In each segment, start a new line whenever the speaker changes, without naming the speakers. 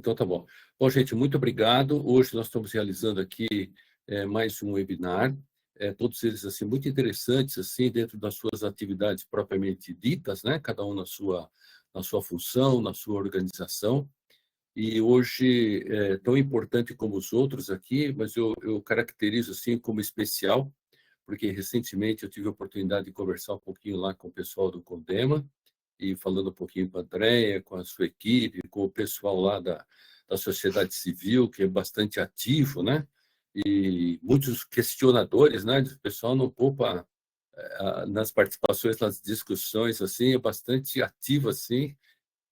Então, tá bom. Bom, gente, muito obrigado. Hoje nós estamos realizando aqui mais um webinar, todos eles assim muito interessantes assim dentro das suas atividades propriamente ditas, né? Cada um na sua função, na sua organização. E hoje é tão importante como os outros aqui, mas eu caracterizo assim como especial, porque recentemente eu tive a oportunidade de conversar um pouquinho lá com o pessoal do Condema, e falando um pouquinho com a Andréia, com a sua equipe, com o pessoal lá da sociedade civil, que é bastante ativo, né? E muitos questionadores, né? O pessoal não poupa nas participações, nas discussões, assim, é bastante ativo, assim,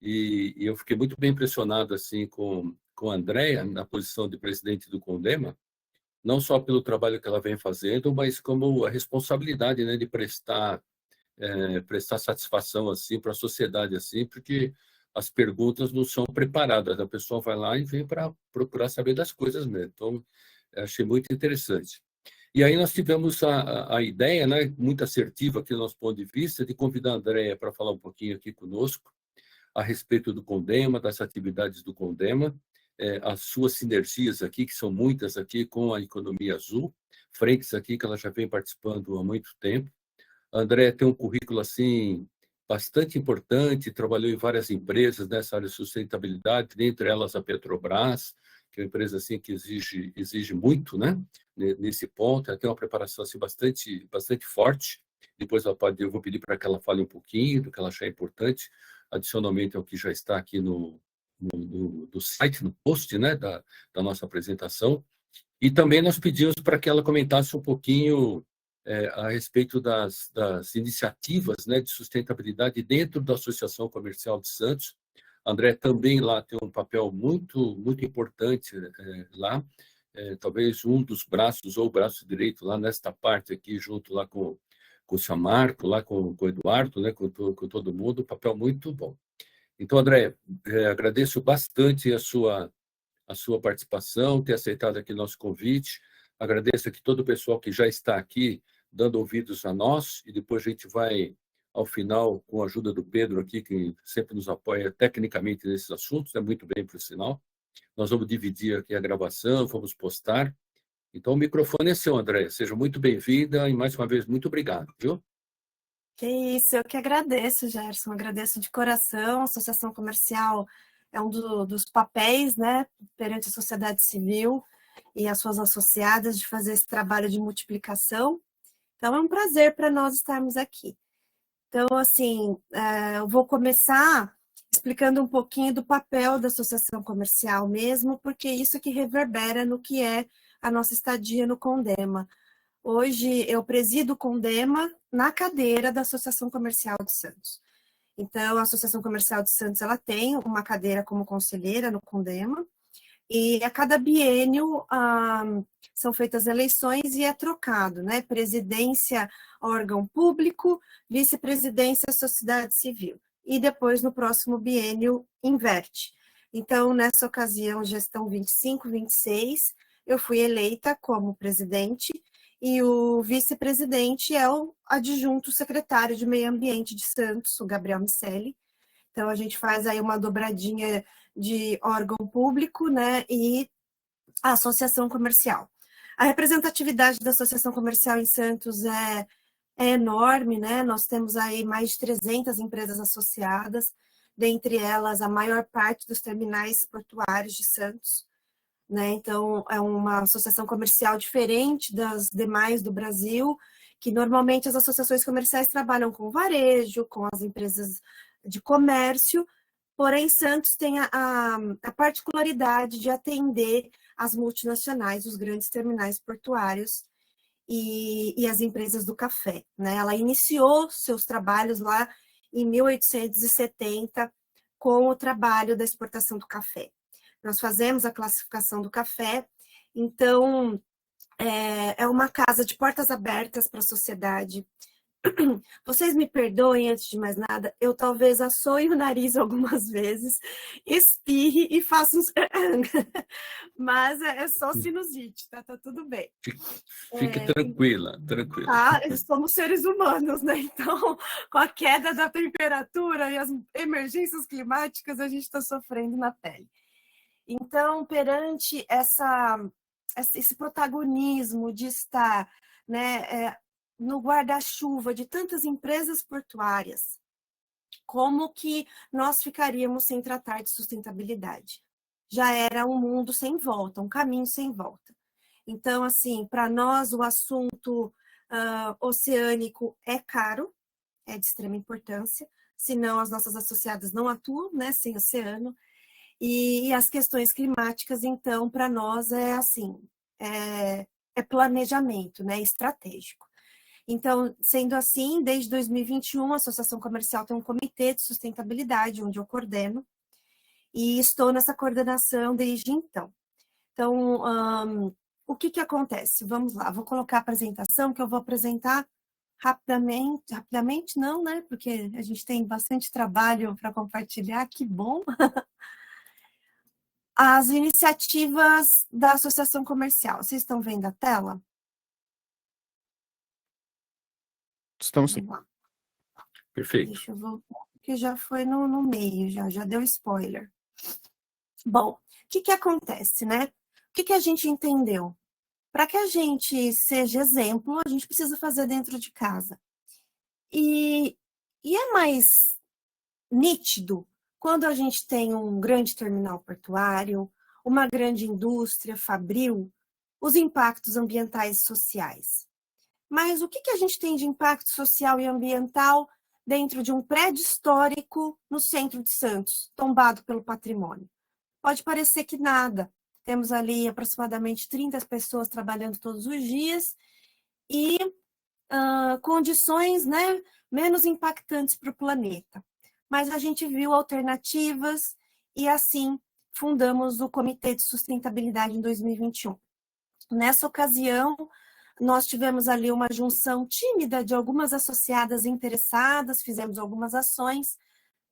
e eu fiquei muito bem impressionado, assim, com a Andréia, na posição de presidente do Condema, não só pelo trabalho que ela vem fazendo, mas como a responsabilidade, né, de prestar satisfação assim para a sociedade assim, porque as perguntas não são preparadas, a pessoa vai lá e vem para procurar saber das coisas mesmo. Então, achei muito interessante. E aí nós tivemos a ideia, né, muito assertiva aqui do nosso ponto de vista, de convidar a Andréia para falar um pouquinho aqui conosco a respeito do Condema, das atividades do Condema, as suas sinergias aqui, que são muitas aqui com a economia azul, frentes aqui que ela já vem participando há muito tempo. A Andréa tem um currículo assim bastante importante, trabalhou em várias empresas nessa área de sustentabilidade, dentre elas a Petrobras, que é uma empresa assim que exige muito, né? Nesse ponto, ela tem uma preparação assim bastante forte. Depois eu vou pedir para que ela fale um pouquinho do que ela achar importante, adicionalmente ao que já está aqui no site, no post, né, da nossa apresentação. E também nós pedimos para que ela comentasse um pouquinho a respeito das iniciativas, né, de sustentabilidade dentro da Associação Comercial de Santos. André também lá tem um papel muito importante lá, talvez um dos braços ou o braço direito lá nesta parte aqui, junto lá com o seu Marco, lá com o Eduardo, né, com todo mundo, um papel muito bom. Então, André, agradeço bastante a sua participação, ter aceitado aqui nosso convite. Agradeço aqui todo o pessoal que já está aqui dando ouvidos a nós, e depois a gente vai, ao final, com a ajuda do Pedro aqui, que sempre nos apoia tecnicamente nesses assuntos, muito bem, por sinal. Nós vamos dividir aqui a gravação, vamos postar. Então, o microfone é seu, André. Seja muito bem-vinda e, mais uma vez, muito obrigado, viu?
Que isso, eu que agradeço, Gerson, agradeço de coração. A Associação Comercial é um dos papéis, né, perante a sociedade civil e as suas associadas de fazer esse trabalho de multiplicação. Então, é um prazer para nós estarmos aqui. Então, assim, eu vou começar explicando um pouquinho do papel da Associação Comercial mesmo, porque isso que reverbera no que é a nossa estadia no Condema. Hoje eu presido o Condema na cadeira da Associação Comercial de Santos. Então, a Associação Comercial de Santos ela tem uma cadeira como conselheira no Condema, e a cada biênio são feitas eleições e é trocado, né? Presidência, órgão público, vice-presidência, sociedade civil. E depois, no próximo biênio, inverte. Então, nessa ocasião, gestão 25-26, eu fui eleita como presidente, e o vice-presidente é o adjunto secretário de Meio Ambiente de Santos, o Gabriel Miceli. Então, a gente faz aí uma dobradinha de órgão público, né, e a associação comercial. A representatividade da associação comercial em Santos é enorme, né? Nós temos aí mais de 300 empresas associadas, dentre elas a maior parte dos terminais portuários de Santos, né? Então, é uma associação comercial diferente das demais do Brasil, que normalmente as associações comerciais trabalham com varejo, com as empresas de comércio, porém Santos tem a particularidade de atender as multinacionais, os grandes terminais portuários e as empresas do café, né? Ela iniciou seus trabalhos lá em 1870 com o trabalho da exportação do café. Nós fazemos a classificação do café, então é uma casa de portas abertas para a sociedade. Vocês me perdoem, antes de mais nada, eu talvez assoie o nariz algumas vezes, espirre e faça uns... Mas é só sinusite, tá tudo bem.
Fique tranquila.
Tá, somos seres humanos, né? Então, com a queda da temperatura e as emergências climáticas, a gente está sofrendo na pele. Então, perante esse protagonismo de estar, né, no guarda-chuva de tantas empresas portuárias, como que nós ficaríamos sem tratar de sustentabilidade? Já era um mundo sem volta, um caminho sem volta. Então, assim, para nós o assunto oceânico é caro, é de extrema importância, senão as nossas associadas não atuam, né, sem oceano. E as questões climáticas, então, para nós é assim, é planejamento, né, estratégico. Então, sendo assim, desde 2021, a Associação Comercial tem um comitê de sustentabilidade, onde eu coordeno, e estou nessa coordenação desde então. Então, o que acontece? Vamos lá, vou colocar a apresentação, que eu vou apresentar rapidamente não, né? Porque a gente tem bastante trabalho para compartilhar, que bom! As iniciativas da Associação Comercial, vocês estão vendo a tela?
Estamos sim.
Perfeito.
Deixa eu voltar, porque já foi no meio, já deu spoiler. Bom, o que acontece, né? O que a gente entendeu? Para que a gente seja exemplo, a gente precisa fazer dentro de casa. E é mais nítido quando a gente tem um grande terminal portuário, uma grande indústria fabril, os impactos ambientais e sociais. Mas o que a gente tem de impacto social e ambiental dentro de um prédio histórico no centro de Santos, tombado pelo patrimônio? Pode parecer que nada. Temos ali aproximadamente 30 pessoas trabalhando todos os dias e condições, né, menos impactantes para o planeta. Mas a gente viu alternativas e assim fundamos o Comitê de Sustentabilidade em 2021. Nessa ocasião, nós tivemos ali uma junção tímida de algumas associadas interessadas, fizemos algumas ações,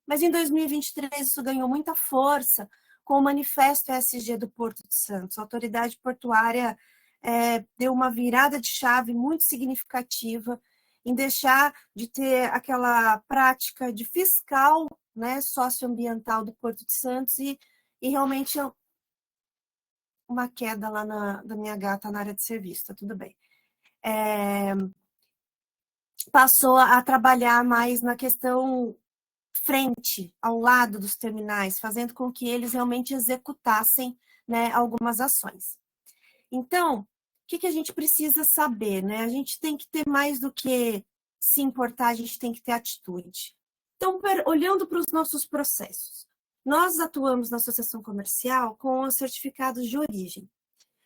mas em 2023 isso ganhou muita força com o Manifesto ESG do Porto de Santos. A autoridade portuária deu uma virada de chave muito significativa em deixar de ter aquela prática de fiscal, né, socioambiental do Porto de Santos e realmente uma queda lá da minha gata na área de serviço, tá tudo bem. Passou a trabalhar mais na questão frente, ao lado dos terminais, fazendo com que eles realmente executassem, né, algumas ações. Então, o que a gente precisa saber, né? A gente tem que ter mais do que se importar, a gente tem que ter atitude. Então, olhando para os nossos processos, nós atuamos na Associação Comercial com os certificados de origem.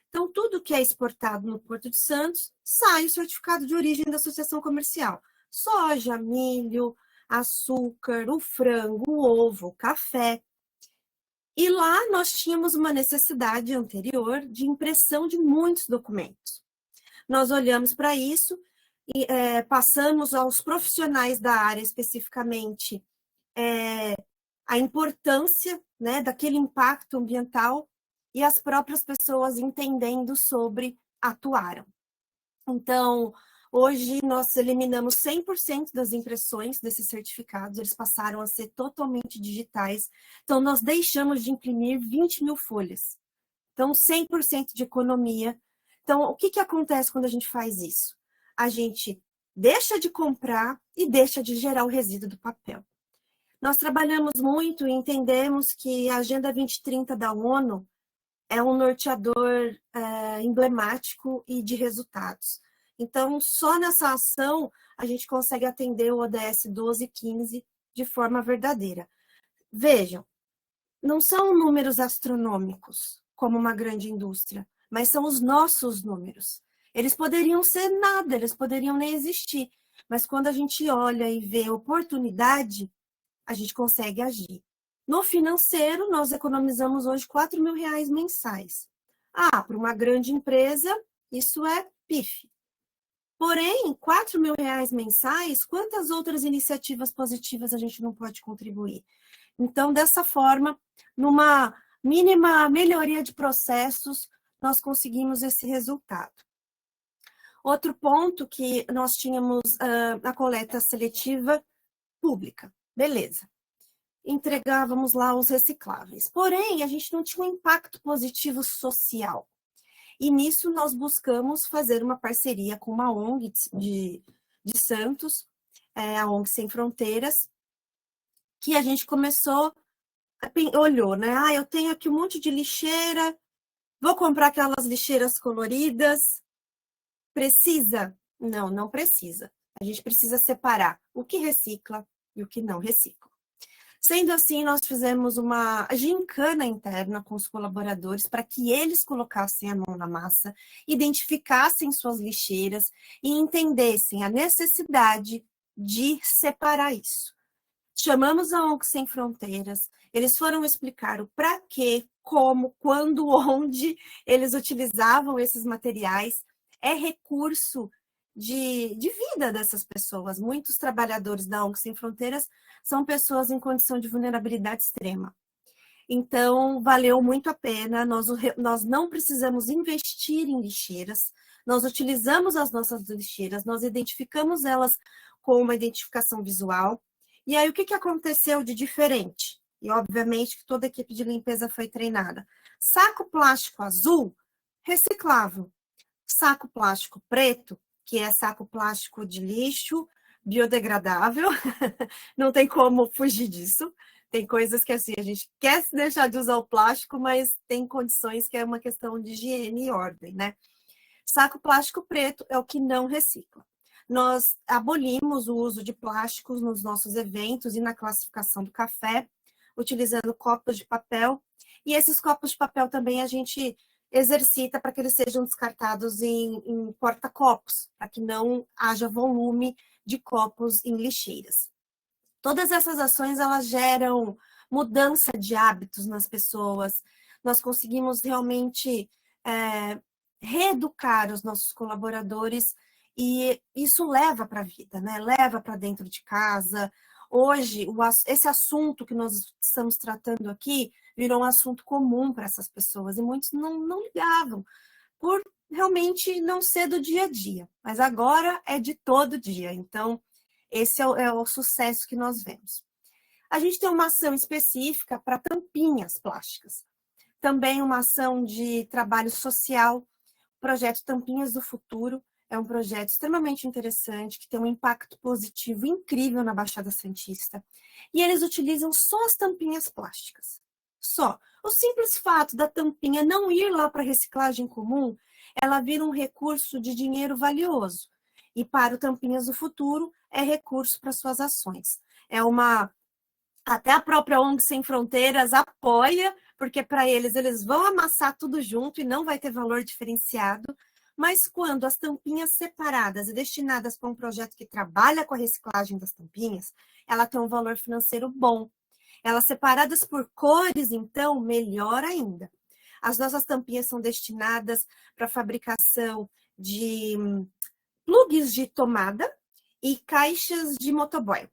Então, tudo que é exportado no Porto de Santos, sai o certificado de origem da Associação Comercial. Soja, milho, açúcar, o frango, o ovo, o café. E lá nós tínhamos uma necessidade anterior de impressão de muitos documentos. Nós olhamos para isso e passamos aos profissionais da área, especificamente, a importância, né, daquele impacto ambiental e as próprias pessoas entendendo sobre atuaram. Então, hoje nós eliminamos 100% das impressões desses certificados, eles passaram a ser totalmente digitais. Então, nós deixamos de imprimir 20 mil folhas. Então, 100% de economia. Então, o que acontece quando a gente faz isso? A gente deixa de comprar e deixa de gerar o resíduo do papel. Nós trabalhamos muito e entendemos que a Agenda 2030 da ONU é um norteador emblemático e de resultados. Então, só nessa ação, a gente consegue atender o ODS 12 e 15 de forma verdadeira. Vejam, não são números astronômicos, como uma grande indústria, mas são os nossos números. Eles poderiam ser nada, eles poderiam nem existir, mas quando a gente olha e vê oportunidade, a gente consegue agir. No financeiro, nós economizamos hoje R$4.000 mensais. Para uma grande empresa, isso é PIF. Porém, R$4.000 mensais, quantas outras iniciativas positivas a gente não pode contribuir? Então, dessa forma, numa mínima melhoria de processos, nós conseguimos esse resultado. Outro ponto que nós tínhamos a coleta seletiva pública. Beleza. entregávamos lá os recicláveis. Porém, a gente não tinha um impacto positivo social. E nisso nós buscamos fazer uma parceria com uma ONG de Santos, a ONG Sem Fronteiras, que a gente começou, olhou, né? Eu tenho aqui um monte de lixeira, vou comprar aquelas lixeiras coloridas. Precisa? Não, não precisa. A gente precisa separar o que recicla e o que não recicla. Sendo assim, nós fizemos uma gincana interna com os colaboradores para que eles colocassem a mão na massa, identificassem suas lixeiras e entendessem a necessidade de separar isso. Chamamos a ONG Sem Fronteiras, eles foram explicar o para quê, como, quando, onde eles utilizavam esses materiais. É recurso de vida dessas pessoas. Muitos trabalhadores da ONG Sem Fronteiras são pessoas em condição de vulnerabilidade extrema. Então, valeu muito a pena, nós não precisamos investir em lixeiras, nós utilizamos as nossas lixeiras, nós identificamos elas com uma identificação visual. E aí, o que aconteceu de diferente? E, obviamente, que toda a equipe de limpeza foi treinada. Saco plástico azul, reciclável. Saco plástico preto, que é saco plástico de lixo, biodegradável, não tem como fugir disso. Tem coisas que, assim, a gente quer se deixar de usar o plástico, mas tem condições que é uma questão de higiene e ordem, né? Saco plástico preto é o que não recicla. Nós abolimos o uso de plásticos nos nossos eventos e na classificação do café, utilizando copos de papel. E esses copos de papel também a gente exercita para que eles sejam descartados em porta-copos, para que não haja volume de copos em lixeiras. Todas essas ações, elas geram mudança de hábitos nas pessoas. Nós conseguimos realmente reeducar os nossos colaboradores e isso leva para a vida, né? Leva para dentro de casa. Hoje, esse assunto que nós estamos tratando aqui virou um assunto comum para essas pessoas e muitos não ligavam, por realmente não ser do dia a dia. Mas agora é de todo dia, então esse é o sucesso que nós vemos. A gente tem uma ação específica para tampinhas plásticas. Também uma ação de trabalho social, o projeto Tampinhas do Futuro. É um projeto extremamente interessante, que tem um impacto positivo incrível na Baixada Santista. E eles utilizam só as tampinhas plásticas. Só. O simples fato da tampinha não ir lá para a reciclagem comum, ela vira um recurso de dinheiro valioso. E para o Tampinhas do Futuro, é recurso para suas ações. Até a própria ONG Sem Fronteiras apoia, porque para eles vão amassar tudo junto e não vai ter valor diferenciado. Mas quando as tampinhas separadas e destinadas para um projeto que trabalha com a reciclagem das tampinhas, ela tem um valor financeiro bom. Elas separadas por cores, então, melhor ainda. As nossas tampinhas são destinadas para a fabricação de plugs de tomada e caixas de motoboy.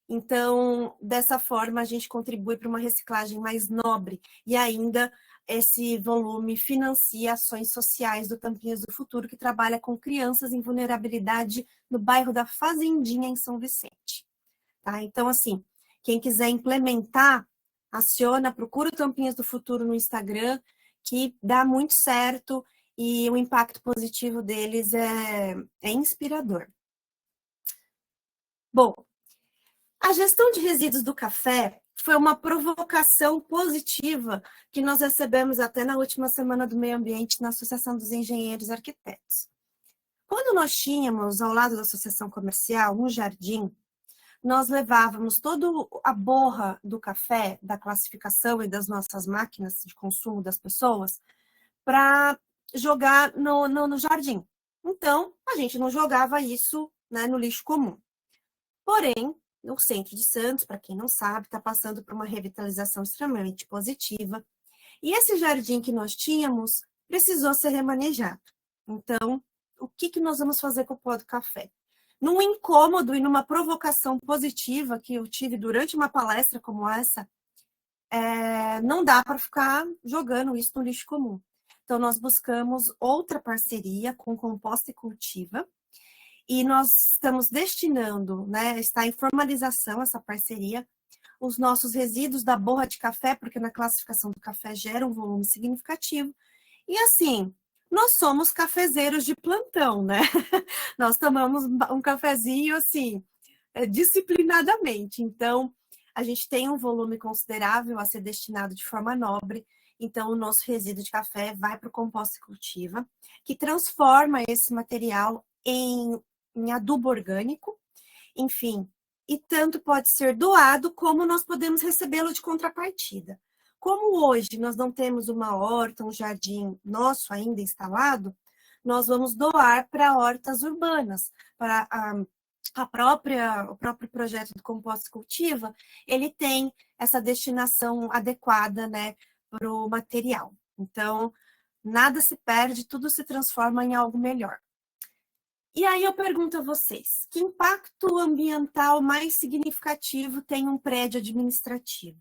Então, dessa forma, a gente contribui para uma reciclagem mais nobre e ainda esse volume financia ações sociais do Tampinhas do Futuro, que trabalha com crianças em vulnerabilidade no bairro da Fazendinha, em São Vicente. Tá? Então, assim, quem quiser implementar, procura o Tampinhas do Futuro no Instagram, que dá muito certo e o impacto positivo deles é inspirador. Bom, a gestão de resíduos do café foi uma provocação positiva que nós recebemos até na última Semana do Meio Ambiente na Associação dos Engenheiros e Arquitetos. Quando nós tínhamos, ao lado da Associação Comercial, um jardim, nós levávamos toda a borra do café, da classificação e das nossas máquinas de consumo das pessoas, para jogar no jardim. Então, a gente não jogava isso, né, no lixo comum. Porém, no centro de Santos, para quem não sabe, está passando por uma revitalização extremamente positiva. E esse jardim que nós tínhamos precisou ser remanejado. Então, o que nós vamos fazer com o pó do café? Num incômodo e numa provocação positiva que eu tive durante uma palestra como essa, não dá para ficar jogando isso no lixo comum. Então, nós buscamos outra parceria com Composta e Cultiva, e nós estamos destinando, né, está em formalização essa parceria, os nossos resíduos da borra de café, porque na classificação do café gera um volume significativo. E assim, nós somos cafezeiros de plantão, né? Nós tomamos um cafezinho assim, disciplinadamente. Então, a gente tem um volume considerável a ser destinado de forma nobre. Então, o nosso resíduo de café vai para o composta cultiva, que transforma esse material em adubo orgânico, enfim, e tanto pode ser doado como nós podemos recebê-lo de contrapartida. Como hoje nós não temos uma horta, um jardim nosso ainda instalado, nós vamos doar para hortas urbanas, para o próprio projeto do Composta Cultiva, ele tem essa destinação adequada, né, para o material. Então, nada se perde, tudo se transforma em algo melhor. E aí eu pergunto a vocês, que impacto ambiental mais significativo tem um prédio administrativo?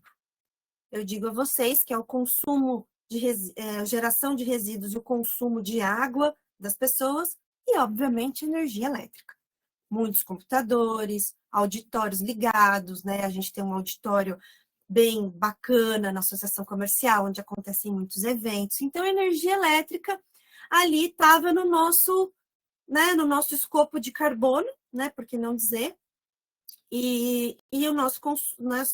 Eu digo a vocês que é o consumo a geração de resíduos e o consumo de água das pessoas e, obviamente, energia elétrica. Muitos computadores, auditórios ligados, né? A gente tem um auditório bem bacana na associação comercial, onde acontecem muitos eventos. Então, a energia elétrica ali estava no nosso, né, no nosso escopo de carbono, né? Por que não dizer? E o nosso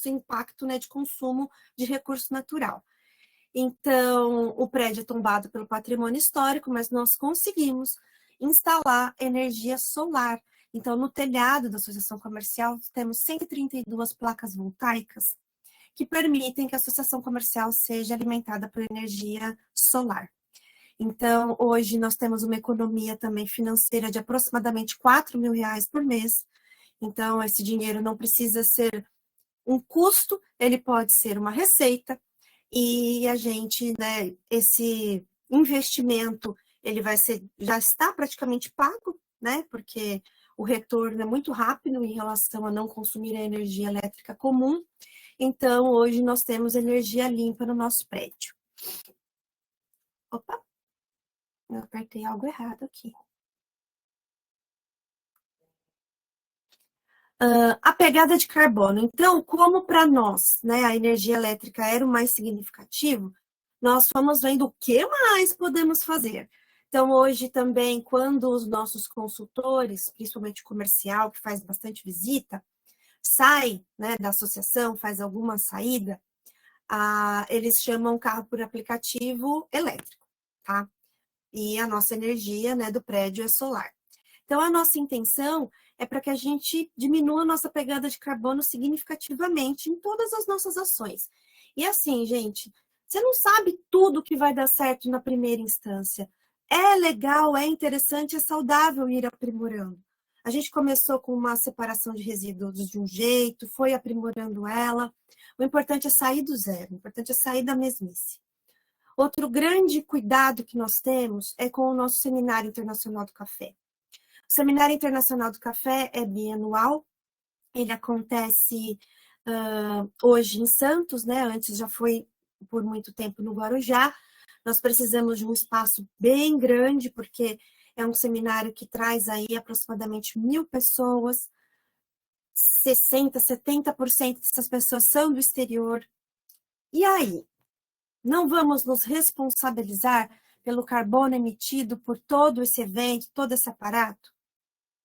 impacto, né, de consumo de recurso natural. Então, o prédio é tombado pelo patrimônio histórico, mas nós conseguimos instalar energia solar. Então, no telhado da associação comercial, temos 132 placas voltaicas que permitem que a associação comercial seja alimentada por energia solar. Então, hoje nós temos uma economia também financeira de aproximadamente R$ 4.000 por mês. Então, esse dinheiro não precisa ser um custo, ele pode ser uma receita. E a gente, né, esse investimento, ele já está praticamente pago, né, porque o retorno é muito rápido em relação a não consumir a energia elétrica comum. Então, hoje nós temos energia limpa no nosso prédio. Opa, eu apertei algo errado aqui. A pegada de carbono. Então, como para nós, né, a energia elétrica era o mais significativo, nós fomos vendo o que mais podemos fazer. Então, hoje também, quando os nossos consultores, principalmente comercial, que faz bastante visita, sai, né, da associação, faz alguma saída, eles chamam carro por aplicativo elétrico, tá? E a nossa energia, né, do prédio é solar. Então, a nossa intenção é para que a gente diminua a nossa pegada de carbono significativamente em todas as nossas ações. E assim, gente, você não sabe tudo que vai dar certo na primeira instância. É legal, é interessante, é saudável ir aprimorando. A gente começou com uma separação de resíduos de um jeito, foi aprimorando ela. O importante é sair do zero, o importante é sair da mesmice. Outro grande cuidado que nós temos é com o nosso Seminário Internacional do Café. O Seminário Internacional do Café é bianual, ele acontece hoje em Santos, né? Antes já foi por muito tempo no Guarujá. Nós precisamos de um espaço bem grande, porque é um seminário que traz aí aproximadamente 1.000 pessoas, 60%, 70% dessas pessoas são do exterior. E aí? Não vamos nos responsabilizar pelo carbono emitido por todo esse evento, todo esse aparato?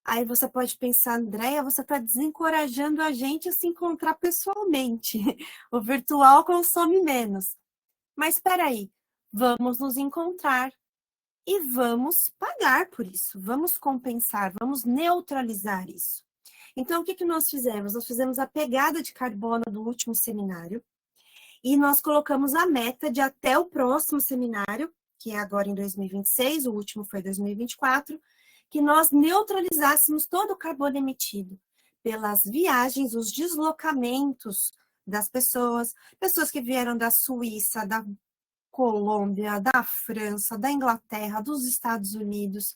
Aí você pode pensar, Andréia, você está desencorajando a gente a se encontrar pessoalmente. O virtual consome menos. Mas espera aí, vamos nos encontrar e vamos pagar por isso, vamos compensar, vamos neutralizar isso. Então, o que nós fizemos? Nós fizemos a pegada de carbono do último seminário e nós colocamos a meta de até o próximo seminário, que é agora em 2026, o último foi 2024, que nós neutralizássemos todo o carbono emitido pelas viagens, os deslocamentos das pessoas que vieram da Suíça, da Colômbia, da França, da Inglaterra, dos Estados Unidos.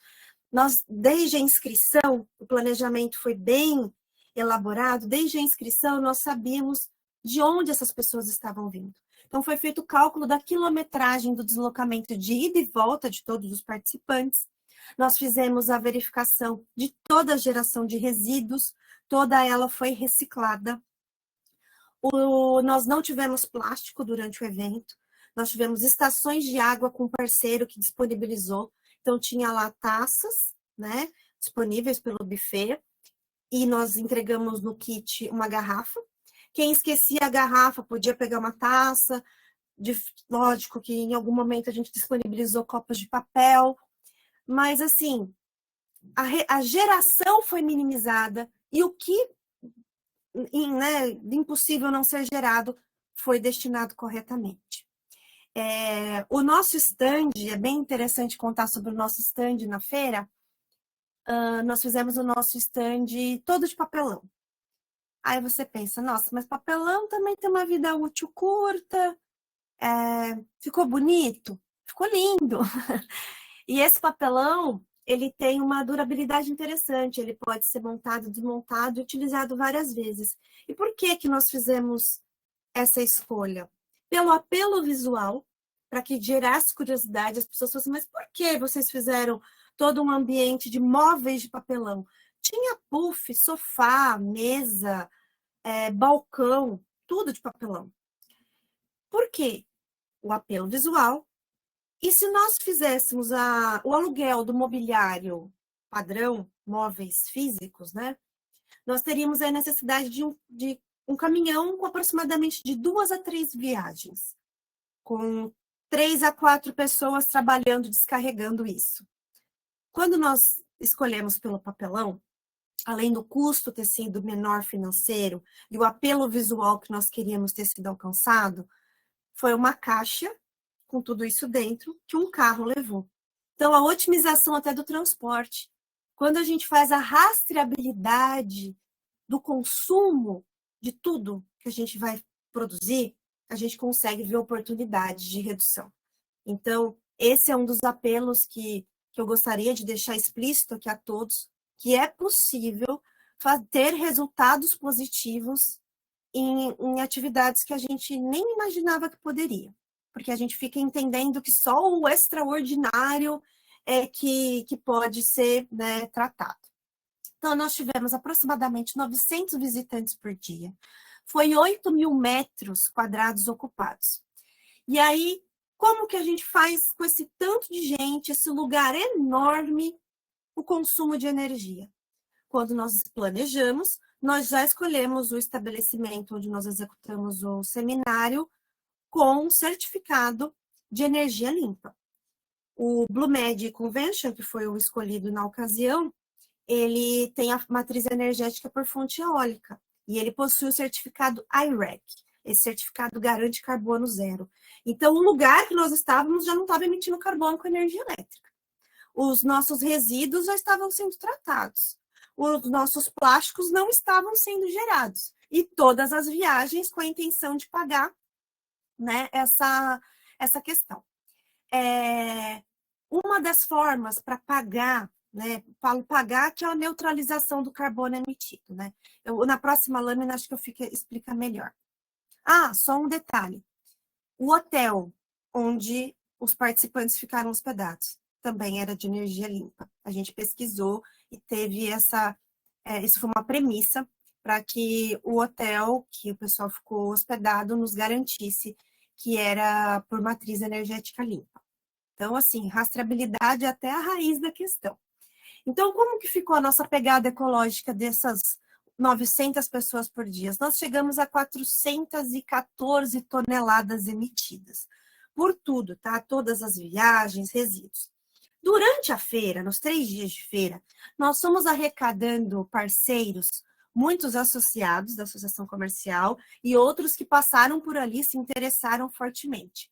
Nós, desde a inscrição, o planejamento foi bem elaborado, desde a inscrição nós sabíamos de onde essas pessoas estavam vindo. Então, foi feito o cálculo da quilometragem do deslocamento de ida e volta de todos os participantes. Nós fizemos a verificação de toda a geração de resíduos, toda ela foi reciclada. Nós não tivemos plástico durante o evento, nós tivemos estações de água com um parceiro que disponibilizou, então tinha lá taças, né, disponíveis pelo buffet, e nós entregamos no kit uma garrafa. Quem esquecia a garrafa podia pegar uma taça, lógico que em algum momento a gente disponibilizou copos de papel, mas assim, a geração foi minimizada e o que né, impossível não ser gerado foi destinado corretamente. O nosso stand, é bem interessante contar sobre o nosso stand na feira. Nós fizemos o nosso stand todo de papelão. Aí você pensa, nossa, mas papelão também tem uma vida útil curta, ficou bonito? Ficou lindo! E esse papelão, ele tem uma durabilidade interessante, ele pode ser montado, desmontado e utilizado várias vezes. E por que que nós fizemos essa escolha? Pelo apelo visual, para que gerasse curiosidade, as pessoas falassem, mas por que vocês fizeram todo um ambiente de móveis de papelão? Tinha puff, sofá, mesa, balcão, tudo de papelão. Por quê? O apelo visual. E se nós fizéssemos o aluguel do mobiliário padrão, móveis físicos, né? Nós teríamos a necessidade de um caminhão com aproximadamente de 2 a 3 viagens, com 3 a 4 pessoas trabalhando, descarregando isso. Quando nós escolhemos pelo papelão, além do custo ter sido menor financeiro e o apelo visual que nós queríamos ter sido alcançado, foi uma caixa com tudo isso dentro que um carro levou. Então, a otimização até do transporte. Quando a gente faz a rastreabilidade do consumo de tudo que a gente vai produzir, a gente consegue ver oportunidades de redução. Então, esse é um dos apelos que eu gostaria de deixar explícito aqui a todos, que é possível ter resultados positivos em atividades que a gente nem imaginava que poderia. Porque a gente fica entendendo que só o extraordinário é que pode ser, né, tratado. Então, nós tivemos aproximadamente 900 visitantes por dia. Foi 8.000 metros quadrados ocupados. E aí, como que a gente faz com esse tanto de gente, esse lugar enorme, o consumo de energia? Quando nós planejamos, nós já escolhemos o estabelecimento onde nós executamos o seminário com um certificado de energia limpa. O BlueMed Convention, que foi o escolhido na ocasião, ele tem a matriz energética por fonte eólica e ele possui o certificado I-REC. Esse certificado garante carbono zero. Então, o lugar que nós estávamos já não estava emitindo carbono com energia elétrica. Os nossos resíduos já estavam sendo tratados. Os nossos plásticos não estavam sendo gerados. E todas as viagens com a intenção de pagar, né, essa questão. Uma das formas para pagar, né, falo pagar, que é a neutralização do carbono emitido, né? Na próxima lâmina, acho que eu explicar melhor. Só um detalhe. O hotel onde os participantes ficaram hospedados também era de energia limpa. A gente pesquisou e teve isso foi uma premissa para que o hotel que o pessoal ficou hospedado nos garantisse que era por matriz energética limpa. Então, assim, rastreabilidade é até a raiz da questão. Então, como que ficou a nossa pegada ecológica dessas 900 pessoas por dia? Nós chegamos a 414 toneladas emitidas. Por tudo, tá? Todas as viagens, resíduos. Durante a feira, nos 3 dias de feira, nós fomos arrecadando parceiros, muitos associados da associação comercial e outros que passaram por ali e se interessaram fortemente.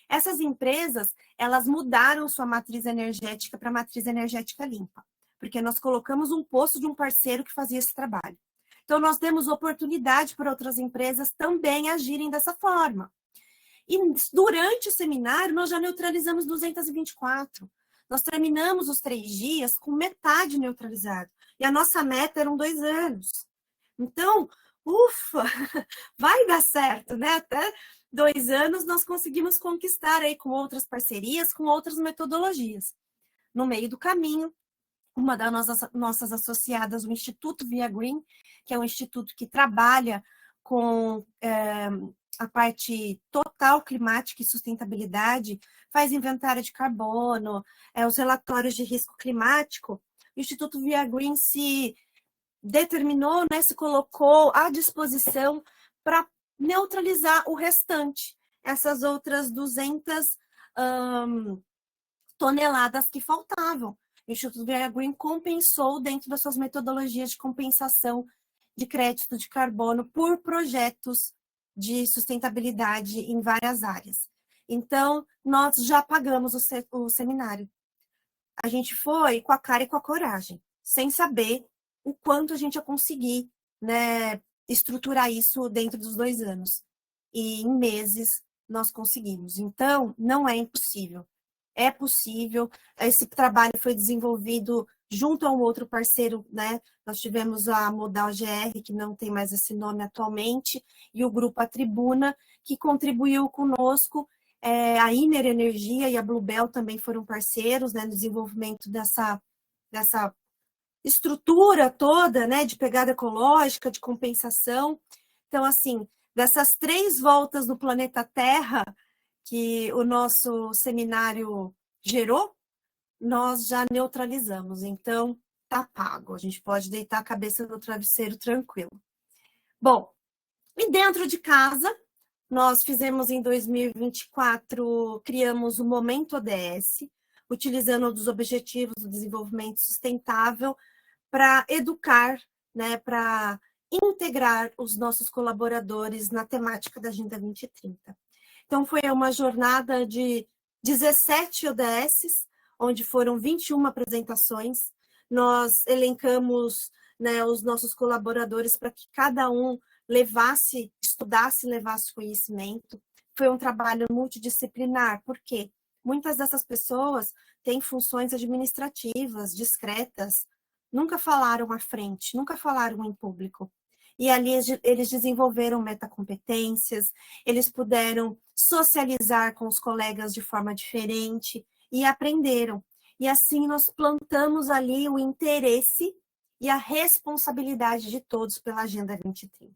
Essas empresas, elas mudaram sua matriz energética para matriz energética limpa, porque nós colocamos um posto de um parceiro que fazia esse trabalho. Então, nós demos oportunidade para outras empresas também agirem dessa forma. E durante o seminário, nós já neutralizamos 224. Nós terminamos os 3 dias com metade neutralizado. E a nossa meta eram 2 anos. Então, ufa, vai dar certo, né? Até 2 anos nós conseguimos conquistar aí com outras parcerias, com outras metodologias. No meio do caminho, uma das nossas associadas, o Instituto Via Green, que é um instituto que trabalha com a parte total climática e sustentabilidade, faz inventário de carbono, os relatórios de risco climático. O Instituto Via Green se determinou, né, se colocou à disposição para neutralizar o restante, essas outras 200 toneladas que faltavam. O Instituto Via Green compensou dentro das suas metodologias de compensação de crédito de carbono por projetos de sustentabilidade em várias áreas. Então, nós já pagamos o seminário. A gente foi com a cara e com a coragem, sem saber o quanto a gente ia conseguir, né, estruturar isso dentro dos 2 anos. E em meses nós conseguimos. Então, não é impossível. É possível. Esse trabalho foi desenvolvido junto a um outro parceiro, né? Nós tivemos a Modal GR, que não tem mais esse nome atualmente, e o grupo A Tribuna, que contribuiu conosco. A Iner Energia e a Bluebell também foram parceiros, né, no desenvolvimento dessa estrutura toda, né, de pegada ecológica, de compensação. Então, assim, dessas 3 voltas no planeta Terra que o nosso seminário gerou, nós já neutralizamos. Então, tá pago. A gente pode deitar a cabeça no travesseiro tranquilo. Bom, e dentro de casa, nós fizemos em 2024, criamos o Momento ODS, utilizando um dos objetivos do desenvolvimento sustentável para educar, né, para integrar os nossos colaboradores na temática da Agenda 2030. Então, foi uma jornada de 17 ODSs, onde foram 21 apresentações. Nós elencamos, né, os nossos colaboradores para que cada um estudasse, levasse conhecimento. Foi um trabalho multidisciplinar, porque muitas dessas pessoas têm funções administrativas, discretas, nunca falaram à frente, nunca falaram em público. E ali eles desenvolveram metacompetências, eles puderam socializar com os colegas de forma diferente e aprenderam. E assim nós plantamos ali o interesse e a responsabilidade de todos pela Agenda 2030.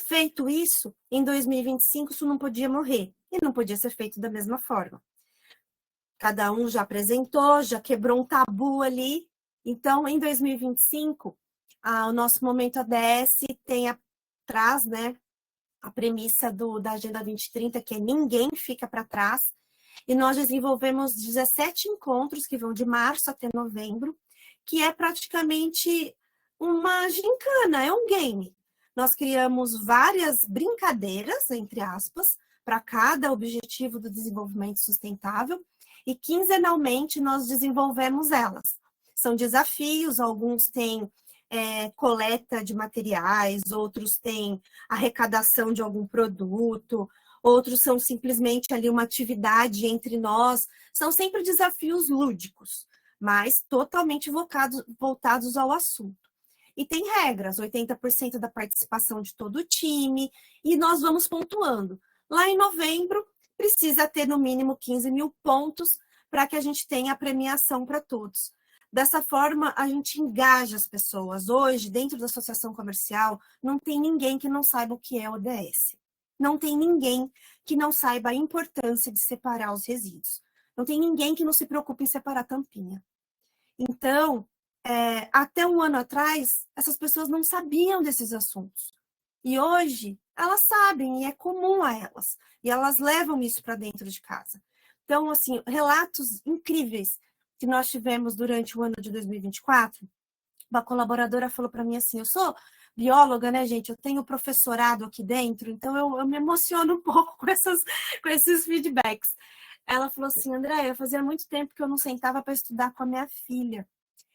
Feito isso, em 2025 isso não podia morrer e não podia ser feito da mesma forma. Cada um já apresentou, já quebrou um tabu ali. Então, em 2025, o nosso Momento ODS tem atrás, né, a premissa da Agenda 2030, que é ninguém fica para trás. E nós desenvolvemos 17 encontros que vão de março até novembro, que é praticamente uma gincana, é um game. Nós criamos várias brincadeiras, entre aspas, para cada objetivo do desenvolvimento sustentável e quinzenalmente nós desenvolvemos elas. São desafios, alguns têm coleta de materiais, outros têm arrecadação de algum produto, outros são simplesmente ali uma atividade entre nós. São sempre desafios lúdicos, mas totalmente voltados ao assunto. E tem regras, 80% da participação de todo o time, e nós vamos pontuando. Lá em novembro, precisa ter no mínimo 15 mil pontos para que a gente tenha a premiação para todos. Dessa forma, a gente engaja as pessoas. Hoje, dentro da associação comercial, não tem ninguém que não saiba o que é ODS. Não tem ninguém que não saiba a importância de separar os resíduos. Não tem ninguém que não se preocupe em separar a tampinha. Então, até um ano atrás, essas pessoas não sabiam desses assuntos. E hoje, elas sabem e é comum a elas. E elas levam isso para dentro de casa. Então, assim, relatos incríveis que nós tivemos durante o ano de 2024, uma colaboradora falou para mim assim, eu sou bióloga, né, gente? Eu tenho professorado aqui dentro, então eu me emociono um pouco com esses feedbacks. Ela falou assim, Andréia, fazia muito tempo que eu não sentava para estudar com a minha filha.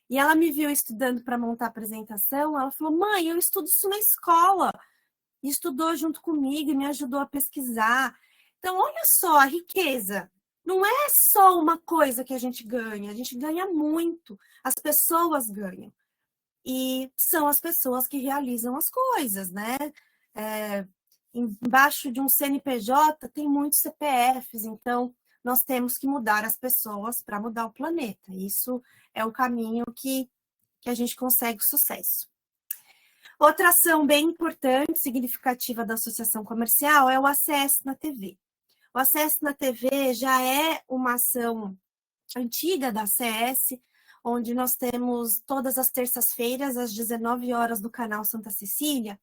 E ela me viu estudando para montar a apresentação, ela falou, mãe, eu estudo isso na escola. E estudou junto comigo e me ajudou a pesquisar. Então, olha só a riqueza. Não é só uma coisa que a gente ganha muito. As pessoas ganham. E são as pessoas que realizam as coisas, né? Embaixo de um CNPJ tem muitos CPFs, então nós temos que mudar as pessoas para mudar o planeta. Isso é o caminho que a gente consegue sucesso. Outra ação bem importante, significativa da Associação Comercial é o ACS na TV. O ACS na TV já é uma ação antiga da ACS, onde nós temos todas as terças-feiras, às 19 horas, no canal Santa Cecília,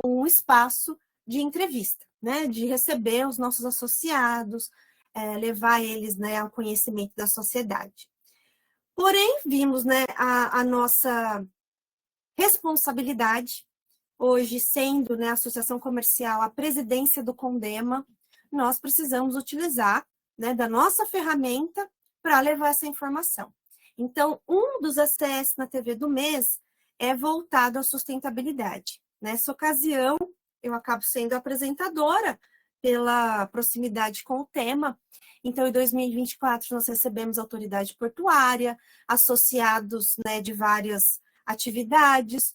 um espaço de entrevista, né, de receber os nossos associados, levar eles, né, ao conhecimento da sociedade. Porém, vimos, né, a nossa responsabilidade, hoje sendo, né, a Associação Comercial a presidência do CONDEMA, nós precisamos utilizar, né, da nossa ferramenta para levar essa informação. Então, um dos ACS na TV do mês é voltado à sustentabilidade. Nessa ocasião, eu acabo sendo apresentadora pela proximidade com o tema. Então, em 2024, nós recebemos autoridade portuária, associados, né, de várias atividades,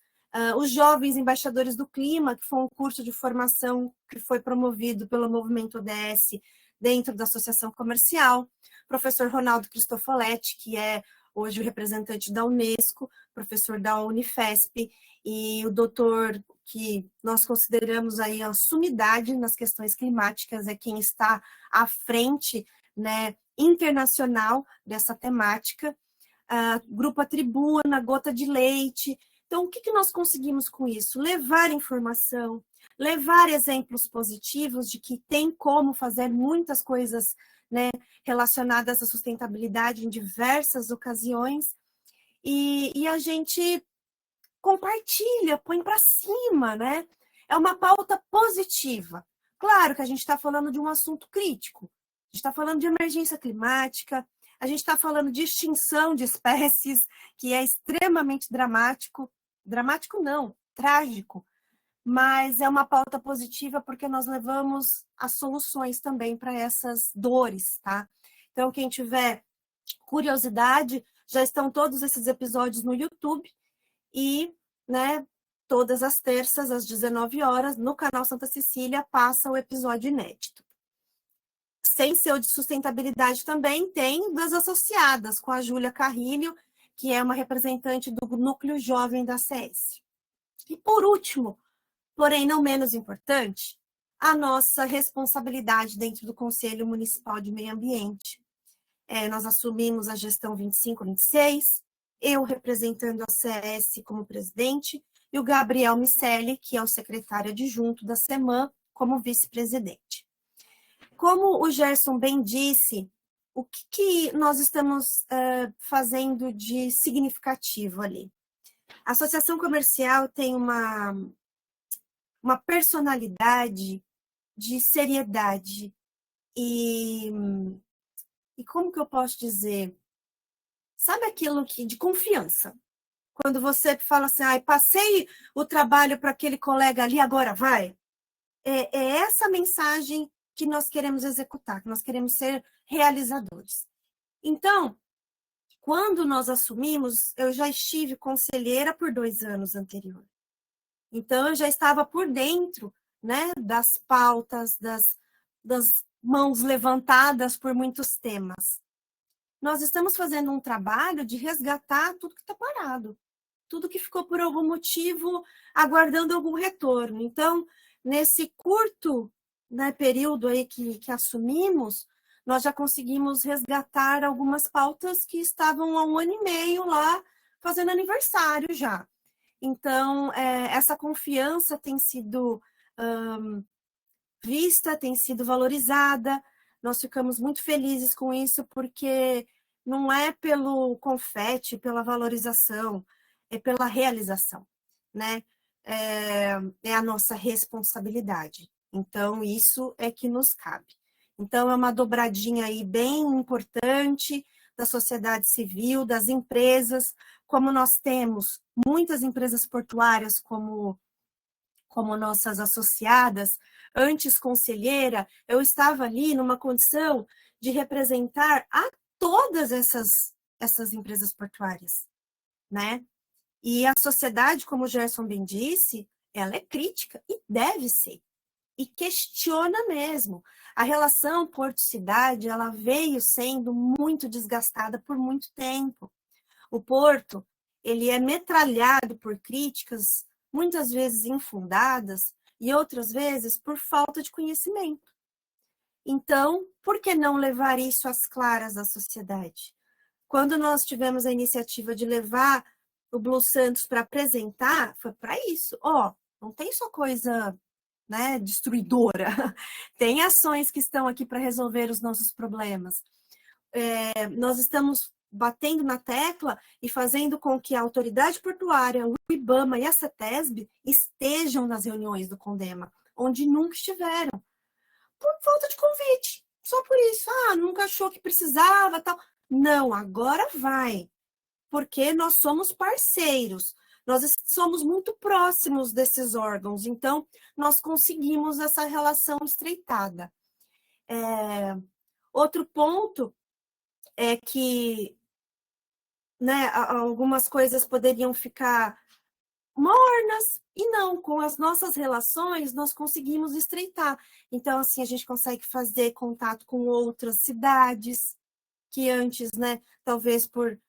os jovens embaixadores do clima, que foi um curso de formação que foi promovido pelo Movimento ODS dentro da Associação Comercial, professor Ronaldo Cristofoletti, que é hoje o representante da Unesco, professor da Unifesp, e o doutor que nós consideramos aí a sumidade nas questões climáticas, é quem está à frente, né, internacional dessa temática, Grupo A Tribuna, Gota de Leite. Então, o que nós conseguimos com isso? Levar informação, levar exemplos positivos de que tem como fazer muitas coisas, né, relacionadas à sustentabilidade em diversas ocasiões, e a gente compartilha, põe para cima, né? É uma pauta positiva. Claro que a gente está falando de um assunto crítico, a gente está falando de emergência climática, a gente está falando de extinção de espécies, que é extremamente dramático. Dramático não, trágico. Mas é uma pauta positiva porque nós levamos as soluções também para essas dores, tá? Então, quem tiver curiosidade, já estão todos esses episódios no YouTube e, né, todas as terças, às 19 horas, no canal Santa Cecília, passa o episódio inédito. Sem ser o de sustentabilidade também, tem das associadas, com a Júlia Carrilho, que é uma representante do Núcleo Jovem da CS. E, por último, porém não menos importante, a nossa responsabilidade dentro do Conselho Municipal de Meio Ambiente. Nós assumimos a gestão 25-26, eu representando a CS como presidente, e o Gabriel Miceli, que é o secretário adjunto da SEMAN, como vice-presidente. Como o Gerson bem disse, o que nós estamos fazendo de significativo ali? A Associação Comercial tem uma personalidade de seriedade e como que eu posso dizer? Sabe aquilo que de confiança? Quando você fala assim, passei o trabalho para aquele colega ali, agora vai. É essa mensagem que nós queremos executar, que nós queremos ser realizadores. Então, quando nós assumimos, eu já estive conselheira por 2 anos anterior. Então, eu já estava por dentro, né, das pautas, das mãos levantadas por muitos temas. Nós estamos fazendo um trabalho de resgatar tudo que está parado, tudo que ficou por algum motivo aguardando algum retorno. Então, nesse curto, né, período aí que assumimos, nós já conseguimos resgatar algumas pautas que estavam há 1 ano e meio lá fazendo aniversário já. Então, essa confiança tem sido vista, tem sido valorizada, nós ficamos muito felizes com isso, porque não é pelo confete, pela valorização, é pela realização, né? É a nossa responsabilidade. Então, isso é que nos cabe. Então, é uma dobradinha aí bem importante da sociedade civil, das empresas, como nós temos muitas empresas portuárias como nossas associadas. Antes conselheira, eu estava ali numa condição de representar a todas essas empresas portuárias, né? E a sociedade, como o Gerson bem disse, ela é crítica e deve ser. E questiona mesmo. A relação porto-cidade, ela veio sendo muito desgastada por muito tempo. O porto, ele é metralhado por críticas muitas vezes infundadas e outras vezes por falta de conhecimento. Então, por que não levar isso às claras da sociedade? Quando nós tivemos a iniciativa de levar o Blue Santos para apresentar, foi para isso. Não tem só coisa, né, destruidora. Tem ações que estão aqui para resolver os nossos problemas. Nós estamos batendo na tecla e fazendo com que a autoridade portuária, o IBAMA e a CETESB estejam nas reuniões do CONDEMA, onde nunca estiveram, por falta de convite. Só por isso. Nunca achou que precisava, tal. Não, agora vai. Porque nós somos parceiros. Nós somos muito próximos desses órgãos. Então, nós conseguimos essa relação estreitada. Outro ponto é que, né, algumas coisas poderiam ficar mornas, e não, com as nossas relações, nós conseguimos estreitar. Então, assim, a gente consegue fazer contato com outras cidades, que antes, né, talvez por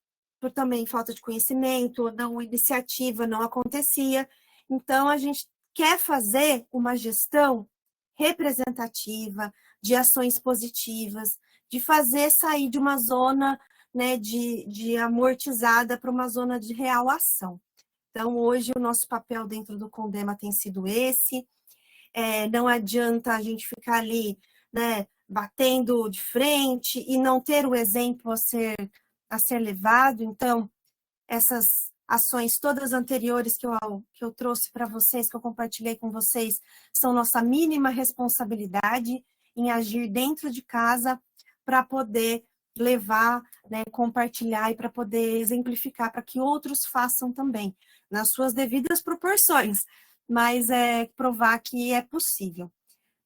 também falta de conhecimento, não iniciativa, não acontecia. Então, a gente quer fazer uma gestão representativa, de ações positivas, de fazer sair de uma zona, né, de amortizada para uma zona de real ação. Então, hoje, o nosso papel dentro do CONDEMA tem sido esse. Não adianta a gente ficar ali, né, batendo de frente e não ter o exemplo a ser levado. Então, essas ações todas anteriores que eu trouxe para vocês, que eu compartilhei com vocês, são nossa mínima responsabilidade em agir dentro de casa para poder levar, né, compartilhar e para poder exemplificar para que outros façam também, nas suas devidas proporções, mas provar que é possível.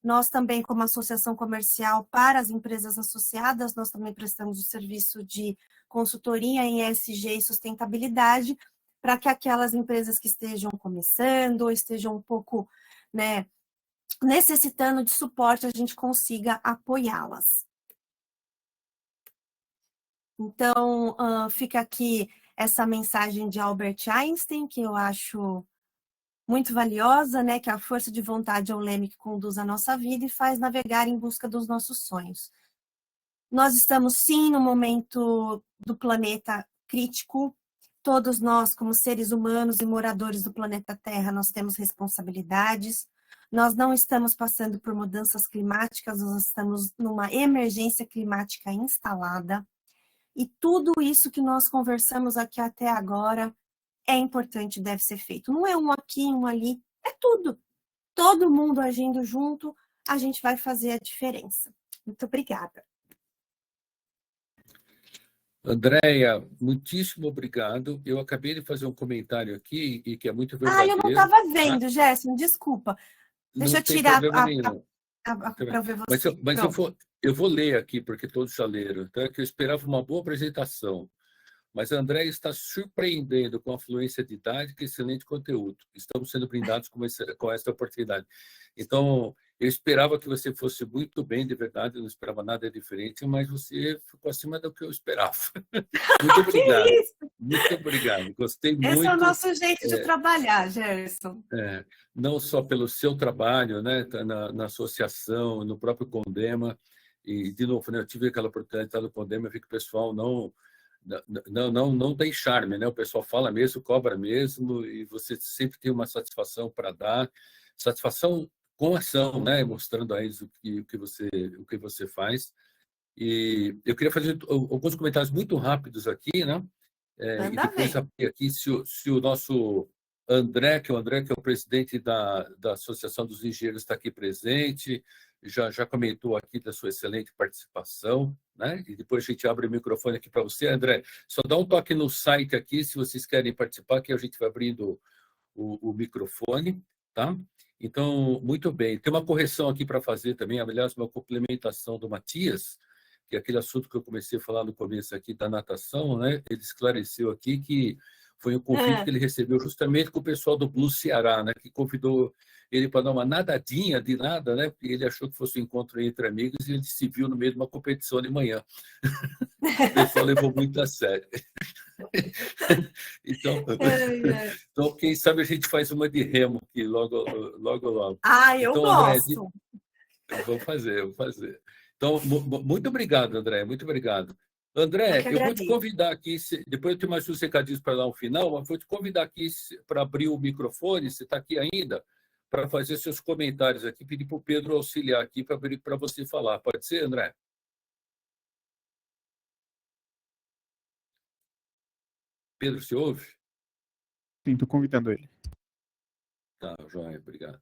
Nós também, como associação comercial para as empresas associadas, nós também prestamos o serviço de consultoria em ESG e sustentabilidade para que aquelas empresas que estejam começando ou estejam um pouco, né, necessitando de suporte, a gente consiga apoiá-las. Então, fica aqui essa mensagem de Albert Einstein, que eu acho muito valiosa, né? Que a força de vontade é o leme que conduz a nossa vida e faz navegar em busca dos nossos sonhos. Nós estamos, sim, no momento do planeta crítico. Todos nós, como seres humanos e moradores do planeta Terra, nós temos responsabilidades. Nós não estamos passando por mudanças climáticas, nós estamos numa emergência climática instalada. E tudo isso que nós conversamos aqui até agora é importante, deve ser feito. Não é um aqui, um ali, é tudo. Todo mundo agindo junto, a gente vai fazer a diferença. Muito obrigada.
Andréia, muitíssimo obrigado. Eu acabei de fazer um comentário aqui e que é muito verdadeiro.
Eu não estava vendo, Gerson, desculpa. Deixa eu tirar
para
eu ver você.
Mas eu vou ler aqui, porque todos já leram. Então, é que eu esperava uma boa apresentação. Mas a Andréia está surpreendendo com a fluência didática e excelente conteúdo. Estamos sendo brindados com essa oportunidade. Então, eu esperava que você fosse muito bem, de verdade, eu não esperava nada diferente, mas você ficou acima do que eu esperava. Muito obrigado. Muito obrigado. Gostei muito.
Esse é o nosso jeito de trabalhar, Gerson.
Não só pelo seu trabalho, né, na associação, no próprio CONDEMA, e, de novo, né, eu tive aquela oportunidade de estar no CONDEMA, eu vi que o pessoal não tem charme, né? O pessoal fala mesmo, cobra mesmo, e você sempre tem uma satisfação para dar, satisfação com ação, né? Mostrando a eles o que você faz. E eu queria fazer alguns comentários muito rápidos aqui, né? E depois aqui se o nosso André, que é o presidente da Associação dos Engenheiros, está aqui presente, já comentou aqui da sua excelente participação, né? E depois a gente abre o microfone aqui para você, André. Só dá um toque no site aqui, se vocês querem participar, que a gente vai abrindo o microfone, tá? Então, muito bem. Tem uma correção aqui para fazer também, aliás, uma complementação do Matias, que é aquele assunto que eu comecei a falar no começo aqui da natação, né? Ele esclareceu aqui que foi um convite que ele recebeu justamente com o pessoal do Blue Ceará, né? Que convidou ele para dar uma nadadinha de nada, né? Porque ele achou que fosse um encontro entre amigos e ele se viu no meio de uma competição de manhã. O pessoal levou muito a sério. Então,
Ai, ai.
então, quem sabe a gente faz uma de remo aqui logo, logo, logo.
Ah, eu
Então, André,
gosto.
eu vou fazer. Então, muito obrigado, André, muito obrigado.
Eu que
André, eu vou te
agradeço.
convidar aqui, depois eu tenho mais uns recadinhos para dar um final, mas vou te convidar aqui para abrir o microfone, você está aqui ainda, para fazer seus comentários aqui, pedir para o Pedro auxiliar aqui para você falar. Pode ser, André? Pedro, se ouve?
Sim, estou convidando ele.
Tá, joia, obrigado.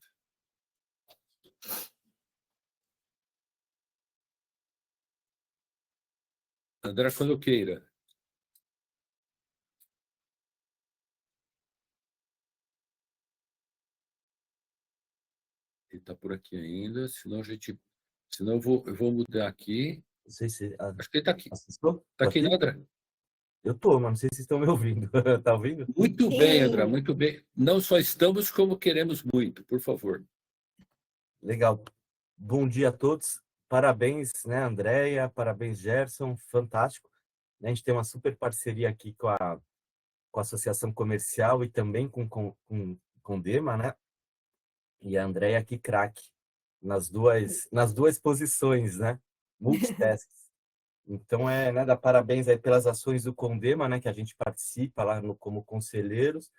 André, quando queira. Ele está por aqui ainda, senão eu vou mudar aqui.
Não sei se...
Acho que ele está aqui.
Assistou?
Está aqui, né, André?
Eu tô, mas não sei se estão me ouvindo. Tá ouvindo?
Muito bem, André,
Sim.
muito bem. Não só estamos, como queremos muito, por favor.
Legal. Bom dia a todos. Parabéns, né, Andréia? Parabéns, Gerson. Fantástico. A gente tem uma super parceria aqui com a Associação Comercial e também com Dema, né? E a Andréia aqui, craque, nas duas posições, né? Multitasks. Então, né, dá parabéns aí pelas ações do Condema, né, que a gente participa lá como conselheiros,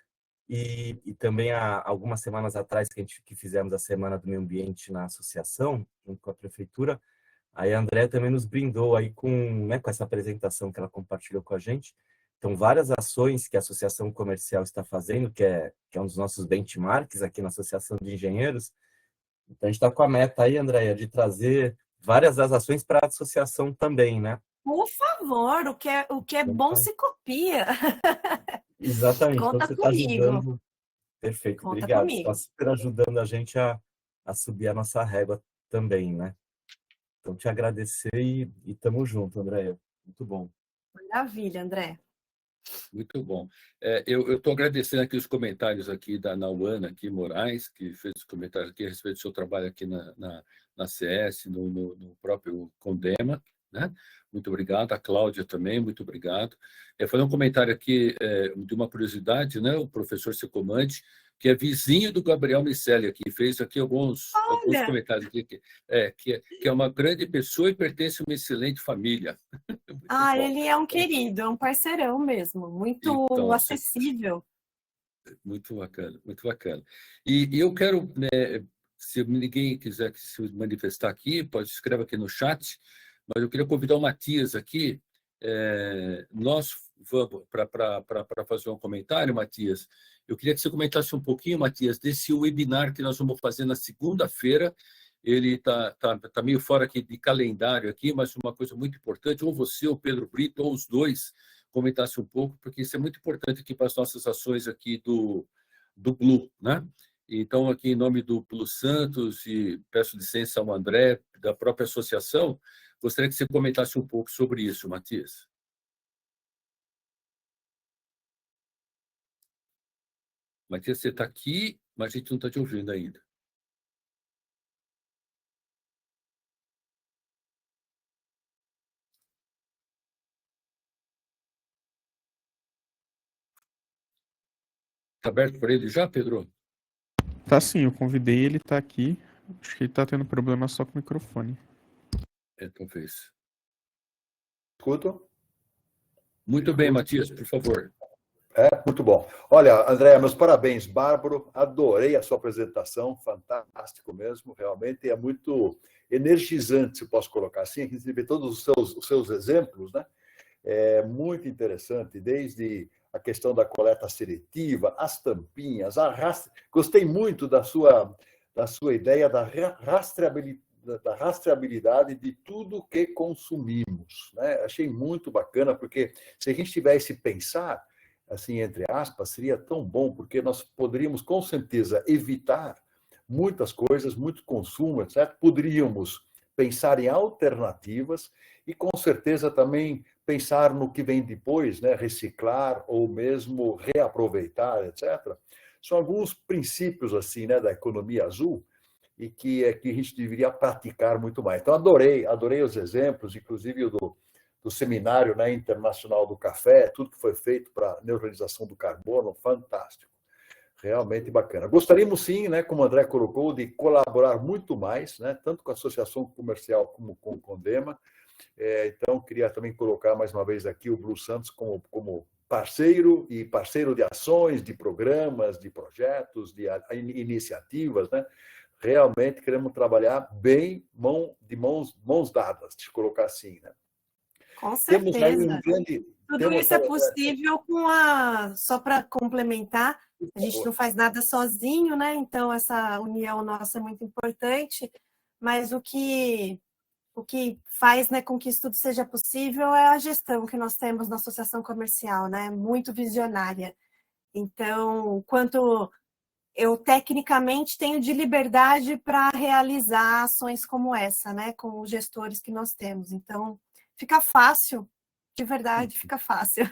e também há algumas semanas atrás que fizemos a Semana do Meio Ambiente na associação, junto com a prefeitura, aí a André também nos brindou aí né, com essa apresentação que ela compartilhou com a gente. Então, várias ações que a Associação Comercial está fazendo, que é um dos nossos benchmarks aqui na Associação de Engenheiros. Então, a gente está com a meta aí, Andréia, de trazer várias das ações para a associação também, né?
Por favor, o que é bom se copia.
Exatamente. Então,
Conta
você está
comigo.
ajudando. Perfeito,
Conta
obrigado. Você está
comigo.
super ajudando a gente a subir a nossa régua também, né? Então, te agradecer e estamos junto, Andréia. Muito bom.
Maravilha, André.
Muito bom. Eu estou agradecendo aqui os comentários aqui da Nauana aqui, Moraes, que fez os comentários aqui a respeito do seu trabalho aqui na CS, no próprio Condema, né? Muito obrigado. A Cláudia também, muito obrigado. Fazer um comentário aqui de uma curiosidade, né? O professor Secomante, que é vizinho do Gabriel Miceli aqui, fez aqui alguns
Olha,
comentários aqui, que é uma grande pessoa e pertence a uma excelente família. Muito bom.
ele é um querido, é um parceirão mesmo, muito
Então,
acessível.
muito bacana, muito bacana. E eu quero, né, se ninguém quiser se manifestar aqui, pode escrever aqui no chat, mas eu queria convidar o Matias aqui. Nós vamos para fazer um comentário, Matias. Eu queria que você comentasse um pouquinho, Matias, desse webinar que nós vamos fazer na segunda-feira. Ele está meio fora aqui de calendário aqui, mas uma coisa muito importante, ou você, ou Pedro Brito, ou os dois, comentasse um pouco, porque isso é muito importante aqui para as nossas ações aqui do Blue, né? Então, aqui em nome do Blue Santos, e peço licença ao André, da própria associação, gostaria que você comentasse um pouco sobre isso, Matias. Matias, você está aqui, mas a gente não está te ouvindo ainda. Está aberto para ele já, Pedro?
Tá sim, eu convidei ele, tá aqui. Acho que ele tá tendo problema só com o microfone.
Talvez.
Escuto?
Muito bem, Matias, por favor.
Muito bom. Olha, André, meus parabéns, bárbaro. Adorei a sua apresentação, fantástico mesmo, realmente é muito energizante, se posso colocar assim. A gente vê todos os seus exemplos, né? É muito interessante, desde a questão da coleta seletiva, as tampinhas, gostei muito da sua ideia da rastreabilidade de tudo que consumimos, né? Achei muito bacana, porque se a gente tivesse pensar assim, entre aspas, seria tão bom, porque nós poderíamos, com certeza, evitar muitas coisas, muito consumo, etc. Poderíamos pensar em alternativas e, com certeza, também pensar no que vem depois, né? Reciclar ou mesmo reaproveitar, etc. São alguns princípios assim, né, da economia azul e que a gente deveria praticar muito mais. Então, adorei os exemplos, inclusive o do Seminário, né, Internacional do Café, tudo que foi feito para a neutralização do carbono, fantástico. Realmente bacana. Gostaríamos sim, né, como o André colocou, de colaborar muito mais, né, tanto com a Associação Comercial como com o Condema. Então, queria também colocar mais uma vez aqui o Blue Santos como parceiro e parceiro de ações, de programas, de projetos, de iniciativas, né? Realmente queremos trabalhar bem, mãos dadas, de colocar assim, né?
Com
Temos aí
certeza. Tudo isso é possível só para complementar, a gente não faz nada sozinho, né? Então, essa união nossa é muito importante, mas o que faz, né, com que isso tudo seja possível é a gestão que nós temos na associação comercial, né? Muito visionária. Então, quanto eu tecnicamente tenho de liberdade para realizar ações como essa, né, com os gestores que nós temos. Então, fica fácil, de verdade, fica fácil.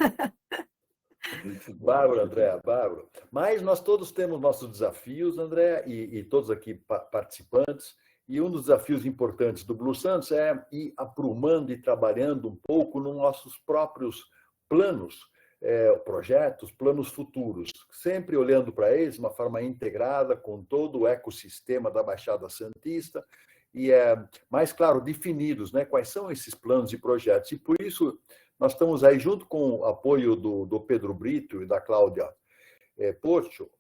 Bárbara, André, Bárbara. Mas nós todos temos nossos desafios, André, e todos aqui participantes. E um dos desafios importantes do Blue Santos é ir aprumando e trabalhando um pouco nos nossos próprios planos, projetos, planos futuros, sempre olhando para eles de uma forma integrada com todo o ecossistema da Baixada Santista e, mais claro, definidos, né, quais são esses planos e projetos. E por isso nós estamos aí, junto com o apoio do Pedro Brito e da Cláudia Porto,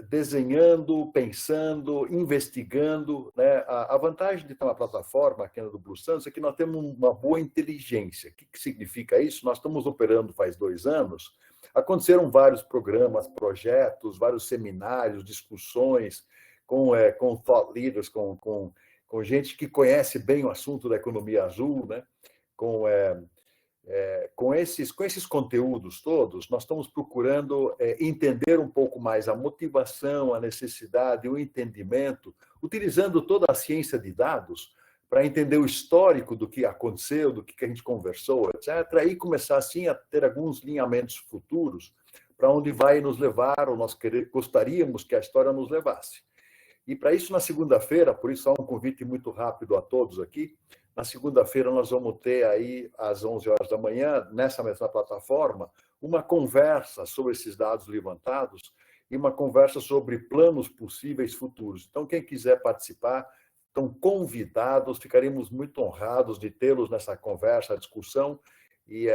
desenhando, pensando, investigando, né? A vantagem de ter uma plataforma aqui do Blue Santos é que nós temos uma boa inteligência. O que significa isso? Nós estamos operando faz 2 anos, aconteceram vários programas, projetos, vários seminários, discussões com thought leaders, com gente que conhece bem o assunto da economia azul, né? Com esses conteúdos todos, nós estamos procurando entender um pouco mais a motivação, a necessidade, o entendimento, utilizando toda a ciência de dados para entender o histórico do que aconteceu, do que a gente conversou, etc., e começar, assim, a ter alguns lineamentos futuros para onde vai nos levar, ou nós gostaríamos que a história nos levasse. E para isso, na segunda-feira, por isso há um convite muito rápido a todos aqui, na segunda-feira nós vamos ter aí, às 11 horas da manhã, nessa mesma plataforma, uma conversa sobre esses dados levantados e uma conversa sobre planos possíveis futuros. Então, quem quiser participar, estão convidados, ficaremos muito honrados de tê-los nessa conversa, discussão, e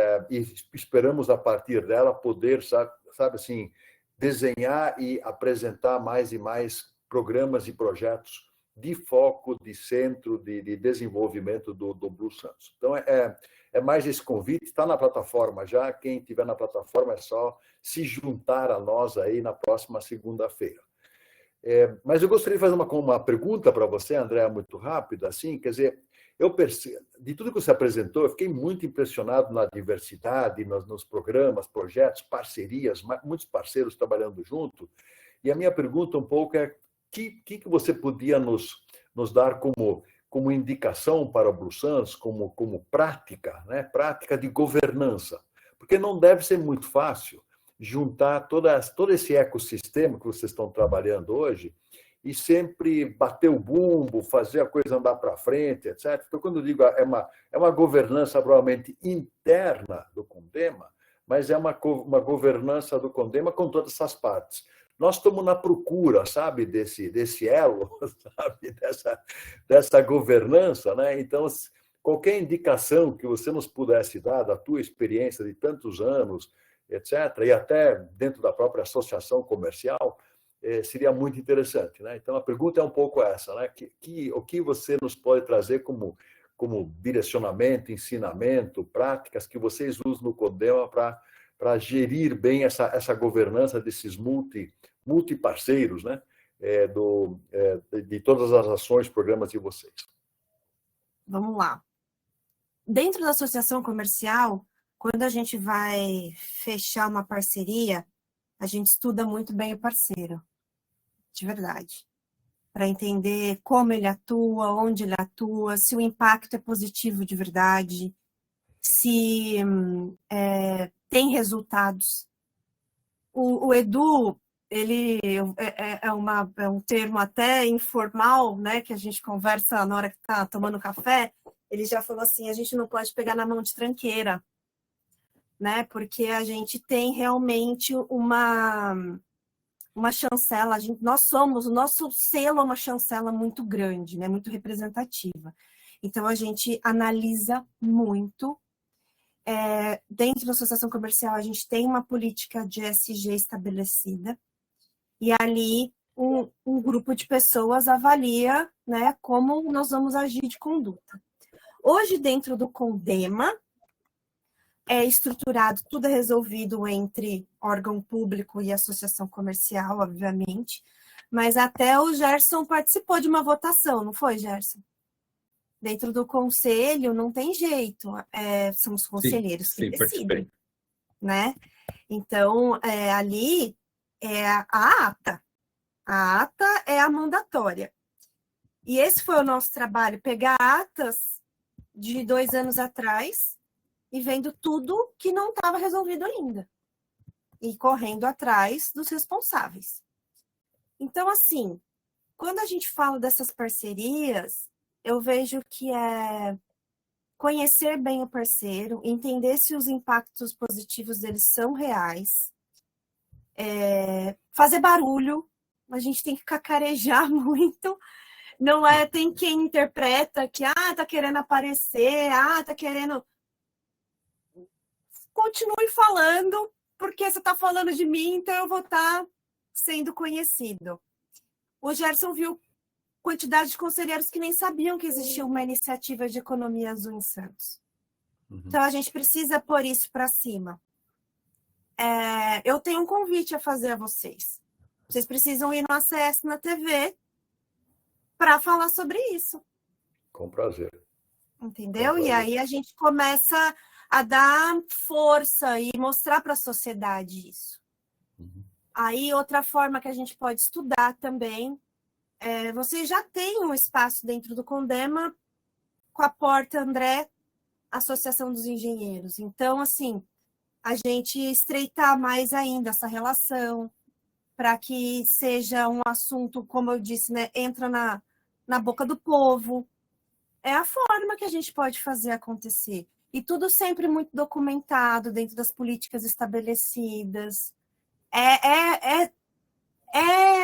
esperamos, a partir dela, poder, sabe assim, desenhar e apresentar mais e mais programas e projetos de foco, de centro, de desenvolvimento do Blue Santos. Então, é mais esse convite, está na plataforma já, quem estiver na plataforma é só se juntar a nós aí na próxima segunda-feira. Mas eu gostaria de fazer uma pergunta para você, André, muito rápida, assim, quer dizer, eu percebo, de tudo que você apresentou, eu fiquei muito impressionado na diversidade, nos programas, projetos, parcerias, muitos parceiros trabalhando junto, e a minha pergunta um pouco é, que você podia nos dar como indicação para o Blue Santos, como prática, né? Prática de governança? Porque não deve ser muito fácil juntar todo esse ecossistema que vocês estão trabalhando hoje e sempre bater o bumbo, fazer a coisa andar para frente, etc. Então, quando eu digo é uma governança provavelmente interna do Condema, mas é uma governança do Condema com todas essas partes. Nós estamos na procura, sabe, desse elo, sabe, dessa governança, né? Então, qualquer indicação que você nos pudesse dar da tua experiência de tantos anos, etc., e até dentro da própria associação comercial, seria muito interessante, né? Então, a pergunta é um pouco essa, né? O que você nos pode trazer como direcionamento, ensinamento, práticas que vocês usam no Condema para gerir bem essa governança desses multiparceiros, né? De todas as ações, programas de vocês.
Vamos lá. Dentro da associação comercial, quando a gente vai fechar uma parceria, a gente estuda muito bem o parceiro, de verdade, para entender como ele atua, onde ele atua, se o impacto é positivo de verdade, se tem resultados. O Edu, ele é um termo até informal, né, que a gente conversa na hora que está tomando café, ele já falou assim, a gente não pode pegar na mão de tranqueira, né? Porque a gente tem realmente uma chancela, o nosso selo é uma chancela muito grande, né? Muito representativa. Então, a gente analisa muito. Dentro da associação comercial, a gente tem uma política de ESG estabelecida, e ali um grupo de pessoas avalia, né, como nós vamos agir de conduta. Hoje, dentro do CONDEMA, é estruturado, tudo é resolvido entre órgão público e associação comercial, obviamente, mas até o Gerson participou de uma votação, não foi, Gerson? Dentro do conselho não tem jeito, são os conselheiros que decidem, né? Então, ali é a ata. A ata é a mandatória. E esse foi o nosso trabalho, pegar atas de 2 anos atrás e vendo tudo que não estava resolvido ainda. E correndo atrás dos responsáveis. Então, assim, quando a gente fala dessas parcerias, eu vejo que é conhecer bem o parceiro, entender se os impactos positivos deles são reais, fazer barulho, a gente tem que cacarejar muito, não tem quem interpreta que, tá querendo aparecer, tá querendo... Continue falando, porque você está falando de mim, então eu vou estar sendo conhecido. O Gerson viu quantidade de conselheiros que nem sabiam que existia uma iniciativa de economia azul em Santos. Então, a gente precisa pôr isso para cima. Eu tenho um convite a fazer a vocês. Vocês precisam ir no ACS na TV para falar sobre isso.
Com prazer.
Entendeu? E aí a gente começa a dar força e mostrar para a sociedade isso. Aí, outra forma que a gente pode estudar também, você já tem um espaço dentro do CONDEMA com a Porta André, Associação dos Engenheiros. Então, assim, a gente estreitar mais ainda essa relação para que seja um assunto, como eu disse, né, entra na boca do povo. É a forma que a gente pode fazer acontecer. E tudo sempre muito documentado dentro das políticas estabelecidas. É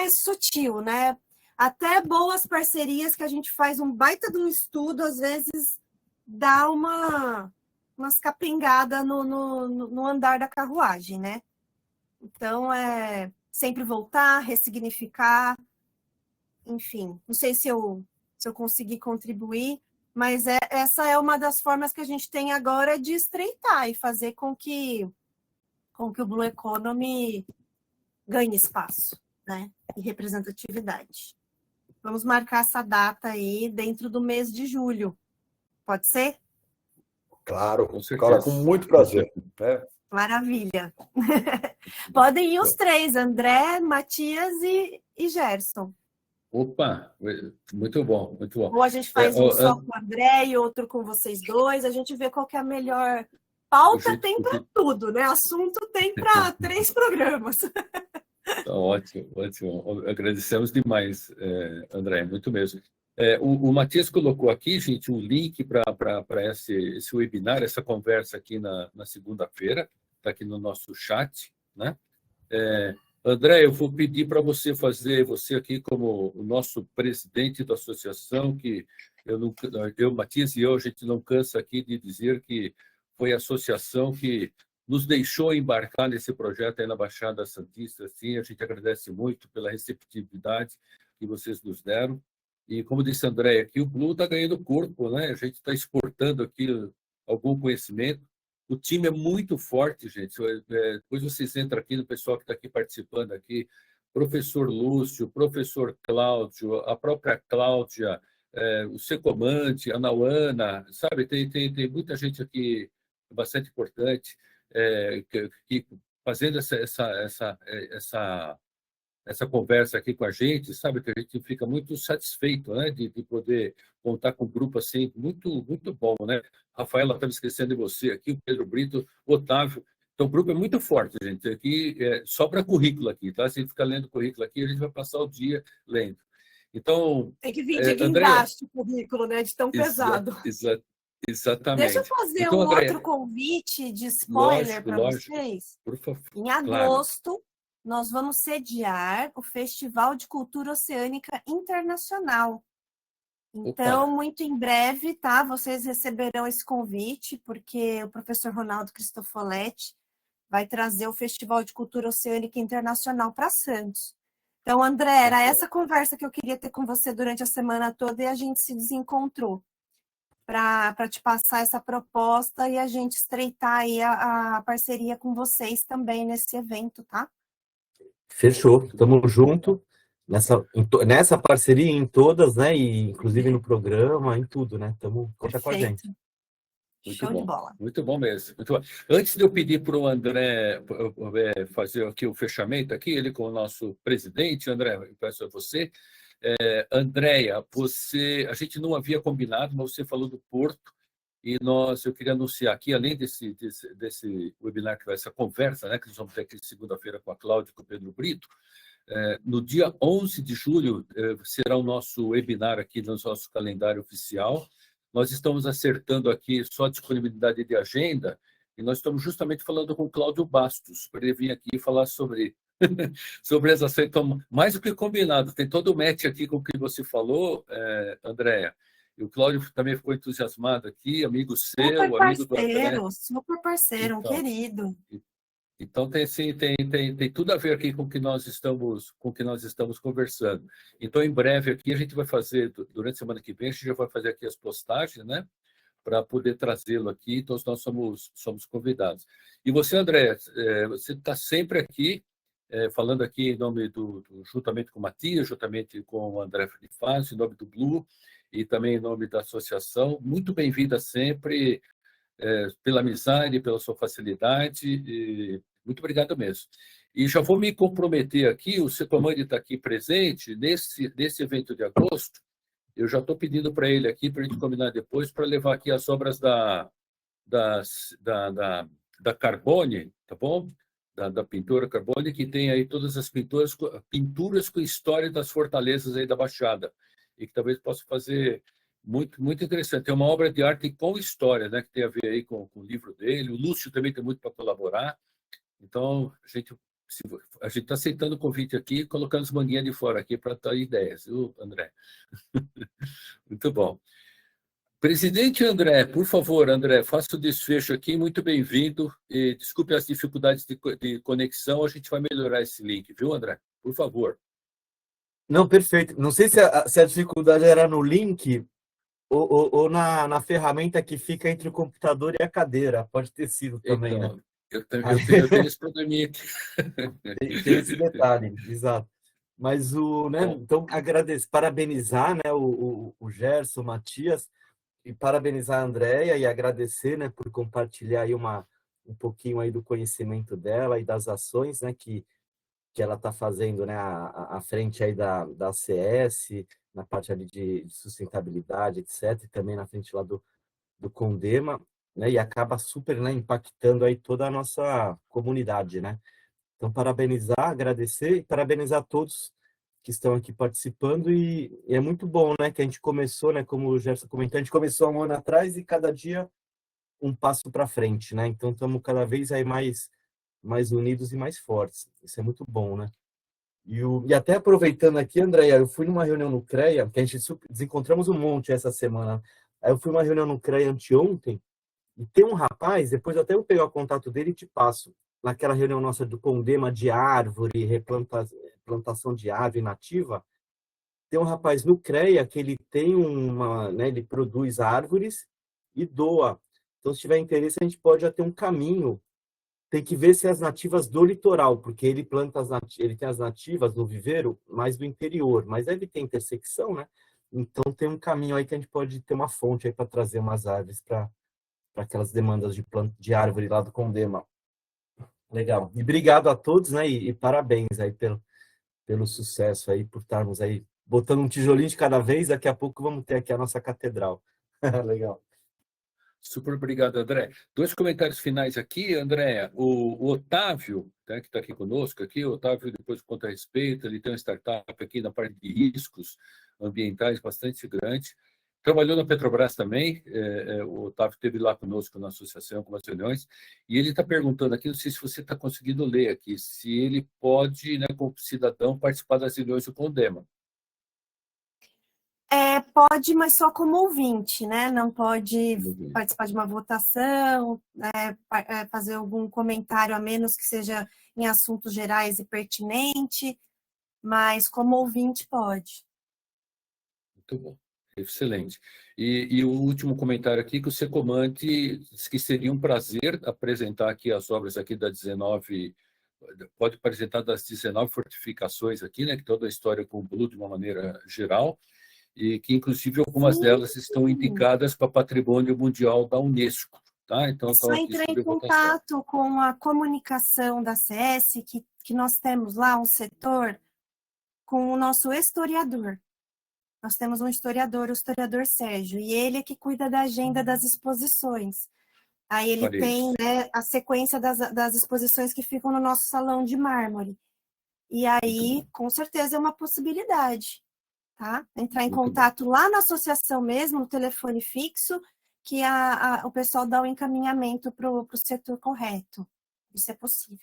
sutil, né? Até boas parcerias que a gente faz um baita de um estudo, às vezes dá umas capengadas no andar da carruagem, né? Então, sempre voltar, ressignificar, enfim. Não sei se eu consegui contribuir, mas essa é uma das formas que a gente tem agora de estreitar e fazer com que o Blue Economy ganhe espaço, né? E representatividade. Vamos marcar essa data aí dentro do mês de julho. Pode ser?
Claro, com muito prazer.
Maravilha. Podem ir os 3, André, Matias e Gerson.
Opa, muito bom, muito bom.
Ou a gente faz um só com o André e outro com vocês dois, a gente vê qual que é a melhor pauta, tem para tudo, né? Assunto tem para 3 programas.
Ótimo, ótimo. Agradecemos demais, André, muito mesmo. O Matias colocou aqui, gente, um link para esse webinar, essa conversa aqui na segunda-feira, está aqui no nosso chat, né? André, eu vou pedir para você fazer, você aqui como o nosso presidente da associação, que eu, Matias e eu, a gente não cansa aqui de dizer que foi a associação que nos deixou embarcar nesse projeto aí na Baixada Santista. Assim, a gente agradece muito pela receptividade que vocês nos deram. E, como disse a André aqui, o Blue está ganhando corpo, né? A gente está exportando aqui algum conhecimento. O time é muito forte, gente. Depois vocês entram aqui no pessoal que está aqui participando aqui, professor Lúcio, professor Cláudio, a própria Cláudia, o Secomante, a Nauana, sabe? Tem muita gente aqui bastante importante que fazendo essa conversa aqui com a gente, sabe, que a gente fica muito satisfeito, né, de poder contar com um grupo assim, muito, muito bom, né? Rafaela, estava esquecendo de você aqui, o Pedro Brito, o Otávio. Então, o grupo é muito forte, gente. Aqui só para currículo aqui, tá? Se a gente ficar lendo currículo aqui, a gente vai passar o dia lendo. Então,
tem que vir de André, embaixo o currículo, né, de tão pesado. Deixa eu
Exatamente.
fazer
Então,
um
André,
outro convite de spoiler
lógico,
para
lógico,
vocês.
por favor,
Em
claro.
agosto, nós vamos sediar o Festival de Cultura Oceânica Internacional. Então,
Opa,
muito em breve, tá? Vocês receberão esse convite, porque o professor Ronaldo Cristofoletti vai trazer o Festival de Cultura Oceânica Internacional para Santos. Então, André, era essa conversa que eu queria ter com você durante a semana toda e a gente se desencontrou para te passar essa proposta e a gente estreitar aí a parceria com vocês também nesse evento, tá?
Fechou, tamo junto nessa parceria em todas, né? E inclusive no programa, em tudo, né? Conta com a gente.
Perfeito.
muito
Show de
bom.
bola.
Muito bom mesmo. Muito bom. Antes de eu pedir para o André fazer aqui o fechamento, aqui, ele com o nosso presidente, André, eu peço a você. Andréia, a gente não havia combinado, mas você falou do Porto, e eu queria anunciar aqui, além desse webinar, que vai essa conversa, né, que nós vamos ter aqui segunda-feira com a Cláudia e com o Pedro Brito, no dia 11 de julho será o nosso webinar aqui no nosso calendário oficial. Nós estamos acertando aqui só a disponibilidade de agenda, e nós estamos justamente falando com o Cláudio Bastos, para ele vir aqui falar sobre essa ações. Então, mais do que combinado, tem todo o match aqui com o que você falou, Andréia. E o Cláudio também ficou entusiasmado aqui, amigo seu, amigo do André.
Super parceiro, um
Então,
querido.
Então tem tudo a ver aqui com o que nós estamos conversando. Então, em breve aqui a gente vai fazer, durante a semana que vem, a gente já vai fazer aqui as postagens, né? Para poder trazê-lo aqui, então nós somos convidados. E você, André, você está sempre aqui, falando aqui em nome juntamente com o Matias, juntamente com o André Faz, em nome do Blue, e também em nome da associação. Muito bem-vinda sempre, pela amizade, pela sua facilidade, e muito obrigado mesmo. E já vou me comprometer aqui, o Secomande está aqui presente, nesse evento de agosto, eu já estou pedindo para ele aqui, para a gente combinar depois, para levar aqui as obras da Carbone, tá bom? Da pintora Carbone, que tem aí todas as pinturas com história das fortalezas aí da Baixada, e que talvez possa fazer muito, muito interessante. Tem uma obra de arte com história, né, que tem a ver aí com o livro dele. O Lúcio também tem muito para colaborar. Então, a gente está aceitando o convite aqui, colocando as manguinhas de fora aqui para dar ideias, viu, André? Muito bom. Presidente André, por favor, André, faça o desfecho aqui, muito bem-vindo. E desculpe as dificuldades de conexão, a gente vai melhorar esse link, viu, André? Por favor.
Não, perfeito. Não sei se a dificuldade era no link ou na ferramenta que fica entre o computador e a cadeira. Pode ter sido também,
Então,
né?
eu tenho esse probleminha aqui.
Tem esse detalhe, exato. Mas né, então parabenizar, né, o Gerson, o Matias, e parabenizar a Andréia e agradecer, né, por compartilhar aí um pouquinho aí do conhecimento dela e das ações, né, que ela está fazendo, né, à frente aí da ACS, na parte ali de sustentabilidade, etc., e também na frente lá do Condema, né, e acaba super, né, impactando aí toda a nossa comunidade, né. Então, parabenizar, agradecer e parabenizar todos que estão aqui participando, e é muito bom, né, que a gente começou, né, como o Gerson comentou, a gente começou há um ano atrás e cada dia um passo para frente, né, então estamos cada vez aí mais unidos e mais fortes, isso é muito bom, né. E até aproveitando aqui, Andréia, eu fui numa reunião no CREA, que a gente desencontramos um monte essa semana, aí eu fui numa reunião no CREA anteontem, e tem um rapaz, depois até eu pegar o contato dele e te passo, naquela reunião nossa do Condema de árvore, plantação de árvore nativa, tem um rapaz no CREA que ele tem né, ele produz árvores e doa. Então, se tiver interesse, a gente pode já ter um caminho. Tem que ver se as nativas do litoral, porque ele ele tem as nativas no viveiro mais do interior, mas deve ter intersecção, né? Então, tem um caminho aí que a gente pode ter uma fonte aí para trazer umas árvores para aquelas demandas de árvore lá do Condema. Legal. E obrigado a todos, né? E parabéns aí pelo sucesso aí, por estarmos aí botando um tijolinho de cada vez. Daqui a pouco vamos ter aqui a nossa catedral. Legal.
Super obrigado, André. 2 comentários finais aqui, André. O Otávio, né, que está aqui conosco, aqui, o Otávio, depois conta a respeito, ele tem uma startup aqui na parte de riscos ambientais bastante grande. trabalhou na Petrobras também, o Otávio esteve lá conosco na associação, com as reuniões, e ele está perguntando aqui, não sei se você está conseguindo ler aqui, se ele pode, né, como cidadão, participar das reuniões do CONDEMA.
Pode, mas só como ouvinte, né? Não pode participar de uma votação, né? Fazer algum comentário, a menos que seja em assuntos gerais e pertinente, mas como ouvinte pode.
Muito bom, excelente. E o último comentário aqui, que o Secomante diz que seria um prazer apresentar aqui as obras aqui da 19, pode apresentar das 19 fortificações aqui, né? Que toda a história conclui de uma maneira geral, e que, inclusive, algumas delas estão indicadas para Patrimônio Mundial da Unesco. Tá? Então,
só entrar em contato com a comunicação da CS, que nós temos lá um setor com o nosso historiador. Nós temos um historiador, o historiador Sérgio, e ele é que cuida da agenda das exposições. Aí ele tem, né, a sequência das exposições que ficam no nosso salão de mármore. E aí, com certeza, é uma possibilidade. Tá? Entrar em contato lá na associação mesmo, no telefone fixo, que o pessoal dá o encaminhamento para o setor correto. Isso é possível.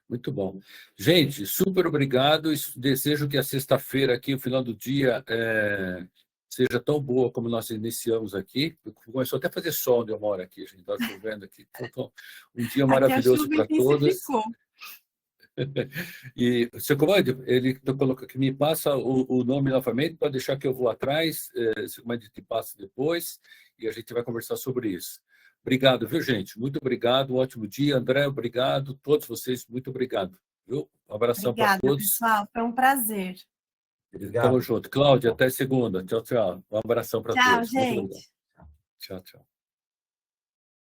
Muito bom. Gente, super obrigado. Desejo que a sexta-feira aqui, o final do dia, seja tão boa como nós iniciamos aqui. Começou até a fazer sol onde eu moro aqui, a gente está chovendo aqui. Então, um dia maravilhoso para todos. E, seu comandante, ele colocou que me passa o nome novamente, para deixar que eu vou atrás, seu comandante te passa depois, e a gente vai conversar sobre isso. Obrigado, viu, gente? Muito obrigado, um ótimo dia. André, obrigado. Todos vocês, muito obrigado. Viu? Um abração para todos.
Pessoal, foi um prazer.
Tamo junto. Cláudia, até segunda. Tchau, tchau. Um abração para todos.
Tchau, gente.
Tchau, tchau.